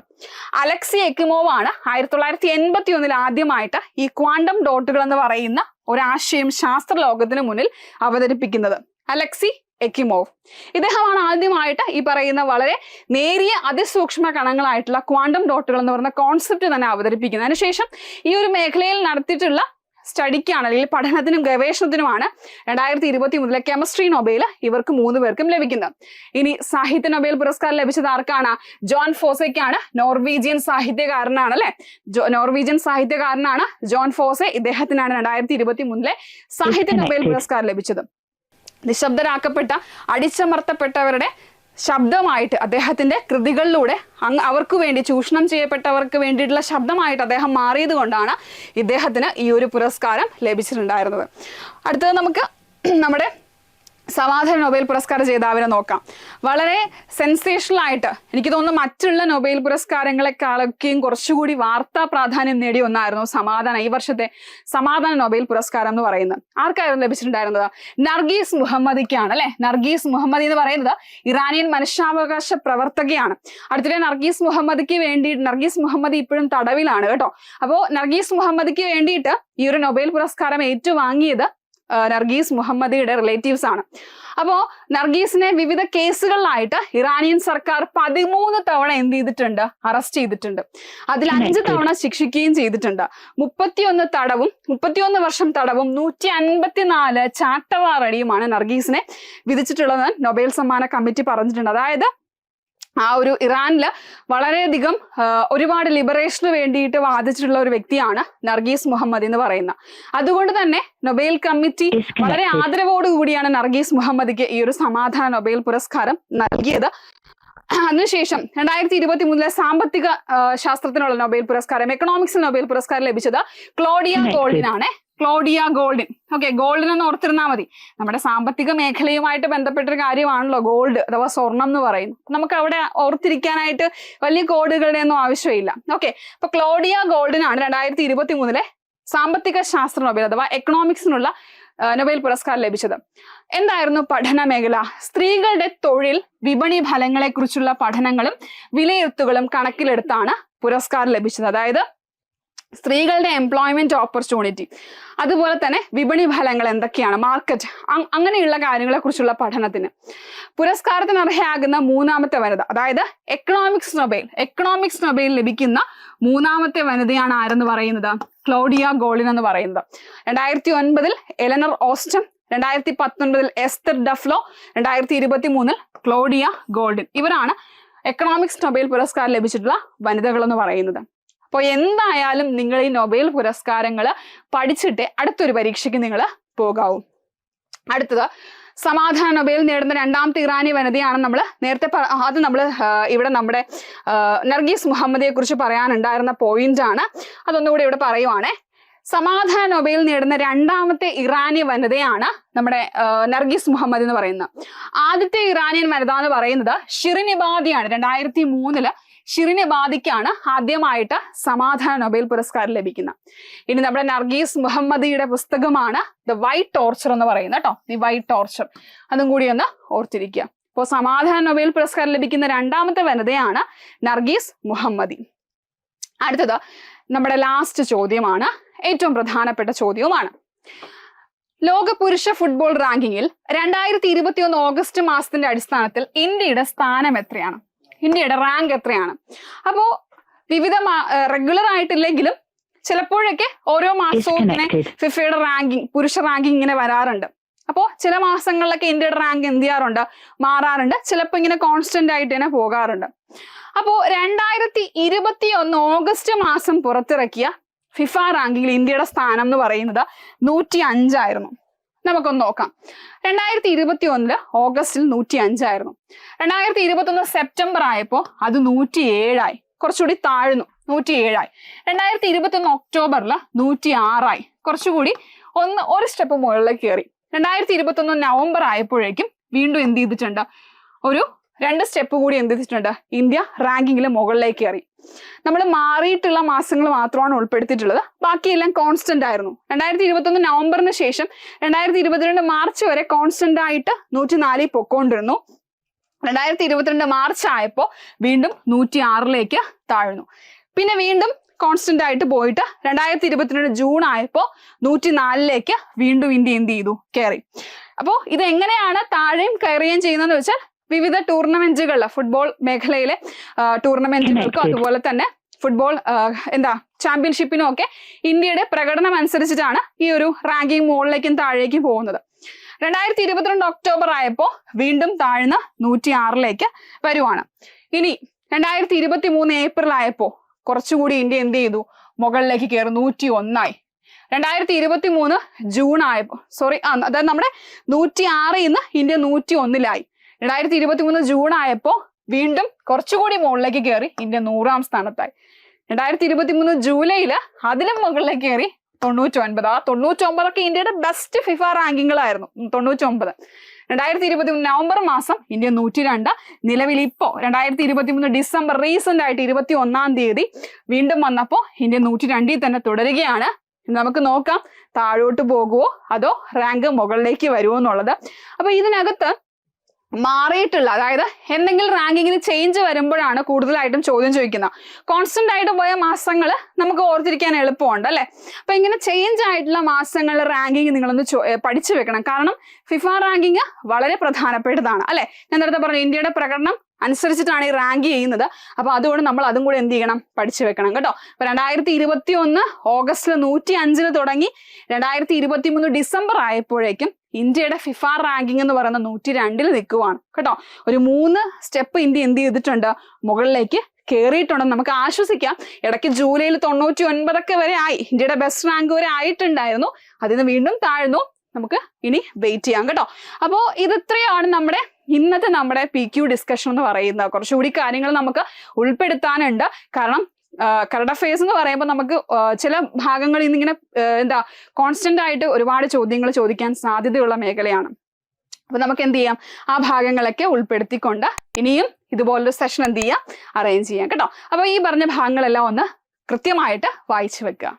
Speaker 1: അലക്സി എക്കിമോവ് ആണ് 1981 ആദ്യമായിട്ട് ഈ ക്വാണ്ടം ഡോട്ടുകൾ എന്ന് പറയുന്ന ഒരാശയം ശാസ്ത്ര ലോകത്തിന് മുന്നിൽ അവതരിപ്പിക്കുന്നത്. അലക്സി എക്കിമോവ് ഇദ്ദേഹമാണ് ആദ്യമായിട്ട് ഈ പറയുന്ന വളരെ നേരിയ അതിസൂക്ഷ്മ കണങ്ങളായിട്ടുള്ള ക്വാണ്ടം ഡോട്ടുകൾ എന്ന് പറയുന്ന കോൺസെപ്റ്റ് തന്നെ അവതരിപ്പിക്കുന്നത്. അതിനുശേഷം ഈ ഒരു മേഖലയിൽ നടത്തിയിട്ടുള്ള സ്റ്റഡിക്കാണ് അല്ലെങ്കിൽ പഠനത്തിനും ഗവേഷണത്തിനുമാണ് 2023 കെമിസ്ട്രി നൊബേൽ ഇവർക്ക് 3 പേർക്കും ലഭിക്കുന്നത്. ഇനി സാഹിത്യ നൊബേൽ പുരസ്കാരം ലഭിച്ചത് ആർക്കാണ്? ജോൺ ഫോസയ്ക്കാണ്. നോർവീജിയൻ സാഹിത്യകാരനാണ് അല്ലെ, നോർവീജിയൻ സാഹിത്യകാരനാണ് ജോൺ ഫോസെ. ഇദ്ദേഹത്തിനാണ് 2023 സാഹിത്യ നൊബേൽ പുരസ്കാരം ലഭിച്ചത്. നിശബ്ദരാക്കപ്പെട്ട അടിച്ചമർത്തപ്പെട്ടവരുടെ ശബ്ദമായിട്ട് അദ്ദേഹത്തിന്റെ കൃതികളിലൂടെ അവർക്ക് വേണ്ടി, ചൂഷണം ചെയ്യപ്പെട്ടവർക്ക് വേണ്ടിയിട്ടുള്ള ശബ്ദമായിട്ട് അദ്ദേഹം മാറിയത് കൊണ്ടാണ് ഇദ്ദേഹത്തിന് ഈ ഒരു പുരസ്കാരം ലഭിച്ചിട്ടുണ്ടായിരുന്നത്. അടുത്തത് നമുക്ക് നമ്മുടെ സമാധാന നൊബേൽ പുരസ്കാര ജേതാവിനെ നോക്കാം. വളരെ സെൻസേഷണൽ ആയിട്ട് എനിക്ക് തോന്നുന്നു മറ്റുള്ള നൊബേൽ പുരസ്കാരങ്ങളെക്കാളൊക്കെയും കുറച്ചുകൂടി വാർത്താ പ്രാധാന്യം നേടിയ ഒന്നായിരുന്നു ഈ വർഷത്തെ സമാധാന നൊബേൽ പുരസ്കാരം എന്ന് പറയുന്നത്. ആർക്കായിരുന്നു ലഭിച്ചിട്ടുണ്ടായിരുന്നത്? നർഗീസ് മുഹമ്മദിക്കാണ് അല്ലെ. നർഗീസ് മുഹമ്മദി എന്ന് പറയുന്നത് ഇറാനിയൻ മനുഷ്യാവകാശ പ്രവർത്തകയാണ്. അടുത്തിടെ നർഗീസ് മുഹമ്മദി ഇപ്പോഴും തടവിലാണ് കേട്ടോ. അപ്പോ നർഗീസ് മുഹമ്മദിക്ക് വേണ്ടിയിട്ട് ഈ ഒരു നൊബേൽ പുരസ്കാരം ഏറ്റുവാങ്ങിയത് നർഗീസ് മുഹമ്മദിയുടെ റിലേറ്റീവ്സ് ആണ്. അപ്പോ നർഗീസിനെ വിവിധ കേസുകളിലായിട്ട് ഇറാനിയൻ സർക്കാർ 13 തവണ എന്ത് ചെയ്തിട്ടുണ്ട്? അറസ്റ്റ് ചെയ്തിട്ടുണ്ട്. അതിൽ 5 തവണ ശിക്ഷിക്കുകയും ചെയ്തിട്ടുണ്ട്. 31 വർഷം തടവും 154 ചാട്ടവാറടിയുമാണ് നർഗീസിനെ വിധിച്ചിട്ടുള്ളതെന്ന് നൊബേൽ സമ്മാന കമ്മിറ്റി പറഞ്ഞിട്ടുണ്ട്. അതായത് ആ ഒരു ഇറാനില് വളരെയധികം ഒരുപാട് ലിബറേഷന് വേണ്ടിയിട്ട് വാദിച്ചിട്ടുള്ള ഒരു വ്യക്തിയാണ് നർഗീസ് മുഹമ്മദ് എന്ന് പറയുന്ന. അതുകൊണ്ട് തന്നെ നൊബേൽ കമ്മിറ്റി വളരെ ആദരവോടുകൂടിയാണ് നർഗീസ് മുഹമ്മദിക്ക് ഈ ഒരു സമാധാന നൊബേൽ പുരസ്കാരം നൽകിയത്. അതിനുശേഷം 2023 സാമ്പത്തിക ശാസ്ത്രത്തിനുള്ള നൊബേൽ പുരസ്കാരം, എക്കണോമിക്സിൽ നൊബേൽ പുരസ്കാരം ലഭിച്ചത് ക്ലോഡിയ ഗോൾഡിനാണ്. Claudia Goldin. ഓക്കെ, ഗോൾഡിൻ എന്ന് ഓർത്തിരുന്നാൽ മതി. നമ്മുടെ സാമ്പത്തിക മേഖലയുമായിട്ട് ബന്ധപ്പെട്ടൊരു കാര്യമാണല്ലോ ഗോൾഡ് അഥവാ സ്വർണം എന്ന് പറയുന്നത്. നമുക്ക് അവിടെ ഓർത്തിരിക്കാനായിട്ട് വലിയ കോഡുകളുടെ ഒന്നും ആവശ്യമില്ല. ഓക്കെ, അപ്പൊ ക്ലോഡിയ ഗോൾഡിനാണ് 2023 സാമ്പത്തിക ശാസ്ത്ര നൊബേൽ അഥവാ എക്കണോമിക്സിനുള്ള നൊബേൽ പുരസ്കാരം ലഭിച്ചത്. എന്തായിരുന്നു പഠന മേഖല? സ്ത്രീകളുടെ തൊഴിൽ വിപണി ഫലങ്ങളെ കുറിച്ചുള്ള പഠനങ്ങളും വിലയിരുത്തുകളും കണക്കിലെടുത്താണ് പുരസ്കാരം ലഭിച്ചത്. അതായത് സ്ത്രീകളുടെ എംപ്ലോയ്മെന്റ് ഓപ്പർച്യൂണിറ്റി, അതുപോലെ തന്നെ വിപണി ഫലങ്ങൾ എന്തൊക്കെയാണ്, മാർക്കറ്റ്, അങ്ങനെയുള്ള കാര്യങ്ങളെ കുറിച്ചുള്ള പഠനത്തിന്. പുരസ്കാരത്തിന് അർഹയാകുന്ന 3ാമത്തെ വനിത, അതായത് എക്കണോമിക്സ് നൊബേൽ ലഭിക്കുന്ന 3ാമത്തെ വനിതയാണ് ആരെന്ന് പറയുന്നത്? ക്ലോഡിയ ഗോൾഡിൻ എന്ന് പറയുന്നത്. 2009 എലനർ ഓസ്റ്റം, 2019 എസ്തർ ഡഫ്ലോ, 2023 ക്ലോഡിയ ഗോൾഡിൻ. ഇവരാണ് എക്കണോമിക്സ് നൊബേൽ പുരസ്കാരം ലഭിച്ചിട്ടുള്ള വനിതകൾ എന്ന് പറയുന്നത്. അപ്പോൾ എന്തായാലും നിങ്ങൾ ഈ നൊബേൽ പുരസ്കാരങ്ങൾ പഠിച്ചിട്ട് അടുത്തൊരു പരീക്ഷയ്ക്ക് നിങ്ങൾ പോകാവൂ. അടുത്തത് സമാധാന നൊബേൽ നേടുന്ന 2ാമത്തെ ഇറാനി വനിതയാണ്. നേരത്തെ ഇവിടെ നമ്മുടെ നർഗീസ് മുഹമ്മദിയെ കുറിച്ച് പറയാനുണ്ടായിരുന്ന പോയിന്റ് ആണ്. അതൊന്നുകൂടി ഇവിടെ പറയുവാണേ. സമാധാന നൊബേൽ നേടുന്ന 2ാമത്തെ ഇറാനി വനിതയാണ് നമ്മുടെ നർഗീസ് മുഹമ്മദ് എന്ന് പറയുന്നത്. ആദ്യത്തെ ഇറാനിയൻ വനിത എന്ന് പറയുന്നത് ഷിറിൻ ഇബാദിയാണ്. 2003 ഷിറിൻ ഇബാദിക്കാണ് ആദ്യമായിട്ട് സമാധാന നൊബേൽ പുരസ്കാരം ലഭിക്കുന്നത്. ഇനി നമ്മുടെ നർഗീസ് മുഹമ്മദിയുടെ പുസ്തകമാണ് ദ വൈറ്റ് ടോർച്ചർ എന്ന് പറയുന്നത് കേട്ടോ. ദി വൈറ്റ് ടോർച്ചർ, അതും കൂടി ഒന്ന് ഓർത്തിരിക്കുക. അപ്പോൾ സമാധാന നൊബേൽ പുരസ്കാരം ലഭിക്കുന്ന 2ാമത്തെ വനിതയാണ് നർഗീസ് മുഹമ്മദി. അടുത്തത് നമ്മുടെ ലാസ്റ്റ് ചോദ്യമാണ്, ഏറ്റവും പ്രധാനപ്പെട്ട ചോദ്യവുമാണ്. ലോക പുരുഷ ഫുട്ബോൾ റാങ്കിങ്ങിൽ 2021 ഓഗസ്റ്റ് മാസത്തിന്റെ അടിസ്ഥാനത്തിൽ ഇന്ത്യയുടെ സ്ഥാനം എത്രയാണ്? ഇന്ത്യയുടെ റാങ്ക് എത്രയാണ്? അപ്പോ വിവിധ റെഗുലർ ആയിട്ടില്ലെങ്കിലും ചിലപ്പോഴൊക്കെ ഓരോ മാസവും ഇങ്ങനെ ഫിഫയുടെ റാങ്കിങ്, പുരുഷ റാങ്കിങ് ഇങ്ങനെ വരാറുണ്ട്. അപ്പോൾ ചില മാസങ്ങളിലൊക്കെ ഇന്ത്യയുടെ റാങ്ക് എന്ത് ചെയ്യാറുണ്ട്? മാറാറുണ്ട്. ചിലപ്പോൾ ഇങ്ങനെ കോൺസ്റ്റന്റ് ആയിട്ട് തന്നെ പോകാറുണ്ട്. അപ്പോ 2021 ഓഗസ്റ്റ് മാസം പുറത്തിറക്കിയ ഫിഫ റാങ്കിങ്ങിൽ ഇന്ത്യയുടെ സ്ഥാനം എന്ന് പറയുന്നത് 105 ആയിരുന്നു. നമുക്കൊന്ന് നോക്കാം. 2021 ഓഗസ്റ്റിൽ 105 ആയിരുന്നു. 2021 സെപ്റ്റംബർ ആയപ്പോൾ അത് 107 ആയി, കുറച്ചുകൂടി താഴ്ന്നു, 107 ആയി. 2021 ഒക്ടോബറിൽ 106 ആയി, കുറച്ചുകൂടി ഒരു സ്റ്റെപ്പ് മുകളിലേക്ക് കയറി. 2021 നവംബർ ആയപ്പോഴേക്കും വീണ്ടും എന്ത് ചെയ്തിട്ടുണ്ട്? ഒരു 2 സ്റ്റെപ്പ് കൂടി എന്ത് ചെയ്തിട്ടുണ്ട്? ഇന്ത്യ റാങ്കിങ്ങിൽ മുകളിലേക്ക് കയറി. നമ്മൾ മാറിയിട്ടുള്ള മാസങ്ങൾ മാത്രമാണ് ഉൾപ്പെടുത്തിയിട്ടുള്ളത്, ബാക്കിയെല്ലാം കോൺസ്റ്റന്റ് ആയിരുന്നു. 2021 നവംബറിന് ശേഷം 2022 മാർച്ച് വരെ കോൺസ്റ്റന്റ് ആയിട്ട് 104 പൊക്കോണ്ടിരുന്നു. 2022 മാർച്ച് ആയപ്പോൾ വീണ്ടും 106ലേക്ക് താഴ്ന്നു. പിന്നെ വീണ്ടും കോൺസ്റ്റന്റ് ആയിട്ട് പോയിട്ട് 2022 ജൂൺ ആയപ്പോൾ 104ലേക്ക് വീണ്ടും ഇന്ത്യ എന്ത് ചെയ്തു? കയറി. അപ്പോൾ ഇത് എങ്ങനെയാണ് താഴെയും കയറുകയും ചെയ്യുന്നതെന്ന് വെച്ചാൽ വിവിധ ടൂർണമെന്റുകളിൽ, ഫുട്ബോൾ മേഖലയിലെ ടൂർണമെന്റുകൾക്കും അതുപോലെ തന്നെ ഫുട്ബോൾ ചാമ്പ്യൻഷിപ്പിനും ഒക്കെ ഇന്ത്യയുടെ പ്രകടനം അനുസരിച്ചിട്ടാണ് ഈ ഒരു റാങ്കിങ് മുകളിലേക്കും താഴേക്കും പോകുന്നത്. 2022 ഒക്ടോബർ ആയപ്പോൾ വീണ്ടും താഴ്ന്ന് 106 വരുവാണ്. ഇനി 2023 ഏപ്രിൽ ആയപ്പോൾ കുറച്ചുകൂടി ഇന്ത്യ എന്ത് ചെയ്തു, മുകളിലേക്ക് കയറി 101. 2023 ജൂൺ ആയപ്പോൾ അതായത് നമ്മുടെ 106 ഇന്ത്യ 101. 2023 ജൂൺ ആയപ്പോൾ വീണ്ടും കുറച്ചുകൂടി മുകളിലേക്ക് കയറി ഇന്ത്യ 100ാം സ്ഥാനത്തായി. 2023 ജൂലൈയില് അതിലും മുകളിലേക്ക് കയറി 99. ആ 99 ഇന്ത്യയുടെ ബെസ്റ്റ് ഫിഫ റാങ്കിങ്ങുകളായിരുന്നു. 99. 2023 നവംബർ മാസം ഇന്ത്യ 102. നിലവിൽ ഇപ്പോ 2023 ഡിസംബർ റീസെന്റ് ആയിട്ട് 21-ാം തീയതി വീണ്ടും വന്നപ്പോ ഇന്ത്യ 102 തന്നെ തുടരുകയാണ്. നമുക്ക് നോക്കാം താഴോട്ട് പോകുവോ അതോ റാങ്ക് മുകളിലേക്ക് വരുമോ എന്നുള്ളത്. അപ്പൊ ഇതിനകത്ത് മാറിയിട്ടുള്ള, അതായത് എന്തെങ്കിലും റാങ്കിങ്ങിന് ചേഞ്ച് വരുമ്പോഴാണ് കൂടുതലായിട്ടും ചോദ്യം ചോദിക്കുന്നത്. കോൺസ്റ്റന്റ് ആയിട്ട് പോയ മാസങ്ങൾ നമുക്ക് ഓർത്തിരിക്കാൻ എളുപ്പമുണ്ട് അല്ലെ. അപ്പൊ ഇങ്ങനെ ചേഞ്ച് ആയിട്ടുള്ള മാസങ്ങളിലെ റാങ്കിങ് നിങ്ങളൊന്ന് പഠിച്ചു വെക്കണം. കാരണം ഫിഫ റാങ്കിങ് വളരെ പ്രധാനപ്പെട്ടതാണ് അല്ലെ. ഞാൻ നേരത്തെ പറഞ്ഞു ഇന്ത്യയുടെ പ്രകടനം അനുസരിച്ചിട്ടാണ് ഈ റാങ്ക് ചെയ്യുന്നത്. അപ്പൊ അതുകൊണ്ട് നമ്മൾ അതും കൂടെ എന്ത് ചെയ്യണം, പഠിച്ചു വെക്കണം കേട്ടോ. അപ്പൊ 2021 ഓഗസ്റ്റിൽ 105 തുടങ്ങി 2023 ഡിസംബർ ആയപ്പോഴേക്കും ഇന്ത്യയുടെ ഫിഫ റാങ്കിങ് എന്ന് പറയുന്ന 102 നിൽക്കുവാണ് കേട്ടോ. ഒരു 3 സ്റ്റെപ്പ് ഇന്ത്യ എന്ത് ചെയ്തിട്ടുണ്ട്, മുകളിലേക്ക് കയറിയിട്ടുണ്ടെന്ന് നമുക്ക് ആശ്വസിക്കാം. ഇടയ്ക്ക് ജൂലൈയിൽ 99 വരെ ആയി, ഇന്ത്യയുടെ ബെസ്റ്റ് റാങ്ക് വരെ ആയിട്ടുണ്ടായിരുന്നു. അതിന് വീണ്ടും താഴ്ന്നു. നമുക്ക് ഇനി വെയിറ്റ് ചെയ്യാം കേട്ടോ. അപ്പോ ഇത്രയാണ് ഇന്നത്തെ നമ്മുടെ PQ ഡിസ്കഷൻ എന്ന് പറയുന്നത്. കുറച്ചുകൂടി കാര്യങ്ങൾ നമുക്ക് ഉൾപ്പെടുത്താനുണ്ട്. കാരണം കറണ്ട് അഫയേഴ്സ് എന്ന് പറയുമ്പോൾ നമുക്ക് ചില ഭാഗങ്ങളിൽ നിന്ന് ഇങ്ങനെ കോൺസ്റ്റന്റ് ആയിട്ട് ഒരുപാട് ചോദ്യങ്ങൾ ചോദിക്കാൻ സാധ്യതയുള്ള മേഖലയാണ്. അപ്പൊ നമുക്ക് എന്ത് ചെയ്യാം, ആ ഭാഗങ്ങളൊക്കെ ഉൾപ്പെടുത്തിക്കൊണ്ട് ഇനിയും ഇതുപോലൊരു സെഷൻ എന്ത് ചെയ്യാം, അറേഞ്ച് ചെയ്യാം കേട്ടോ. അപ്പൊ ഈ പറഞ്ഞ ഭാഗങ്ങളെല്ലാം ഒന്ന് കൃത്യമായിട്ട് വായിച്ചു വെക്കുക.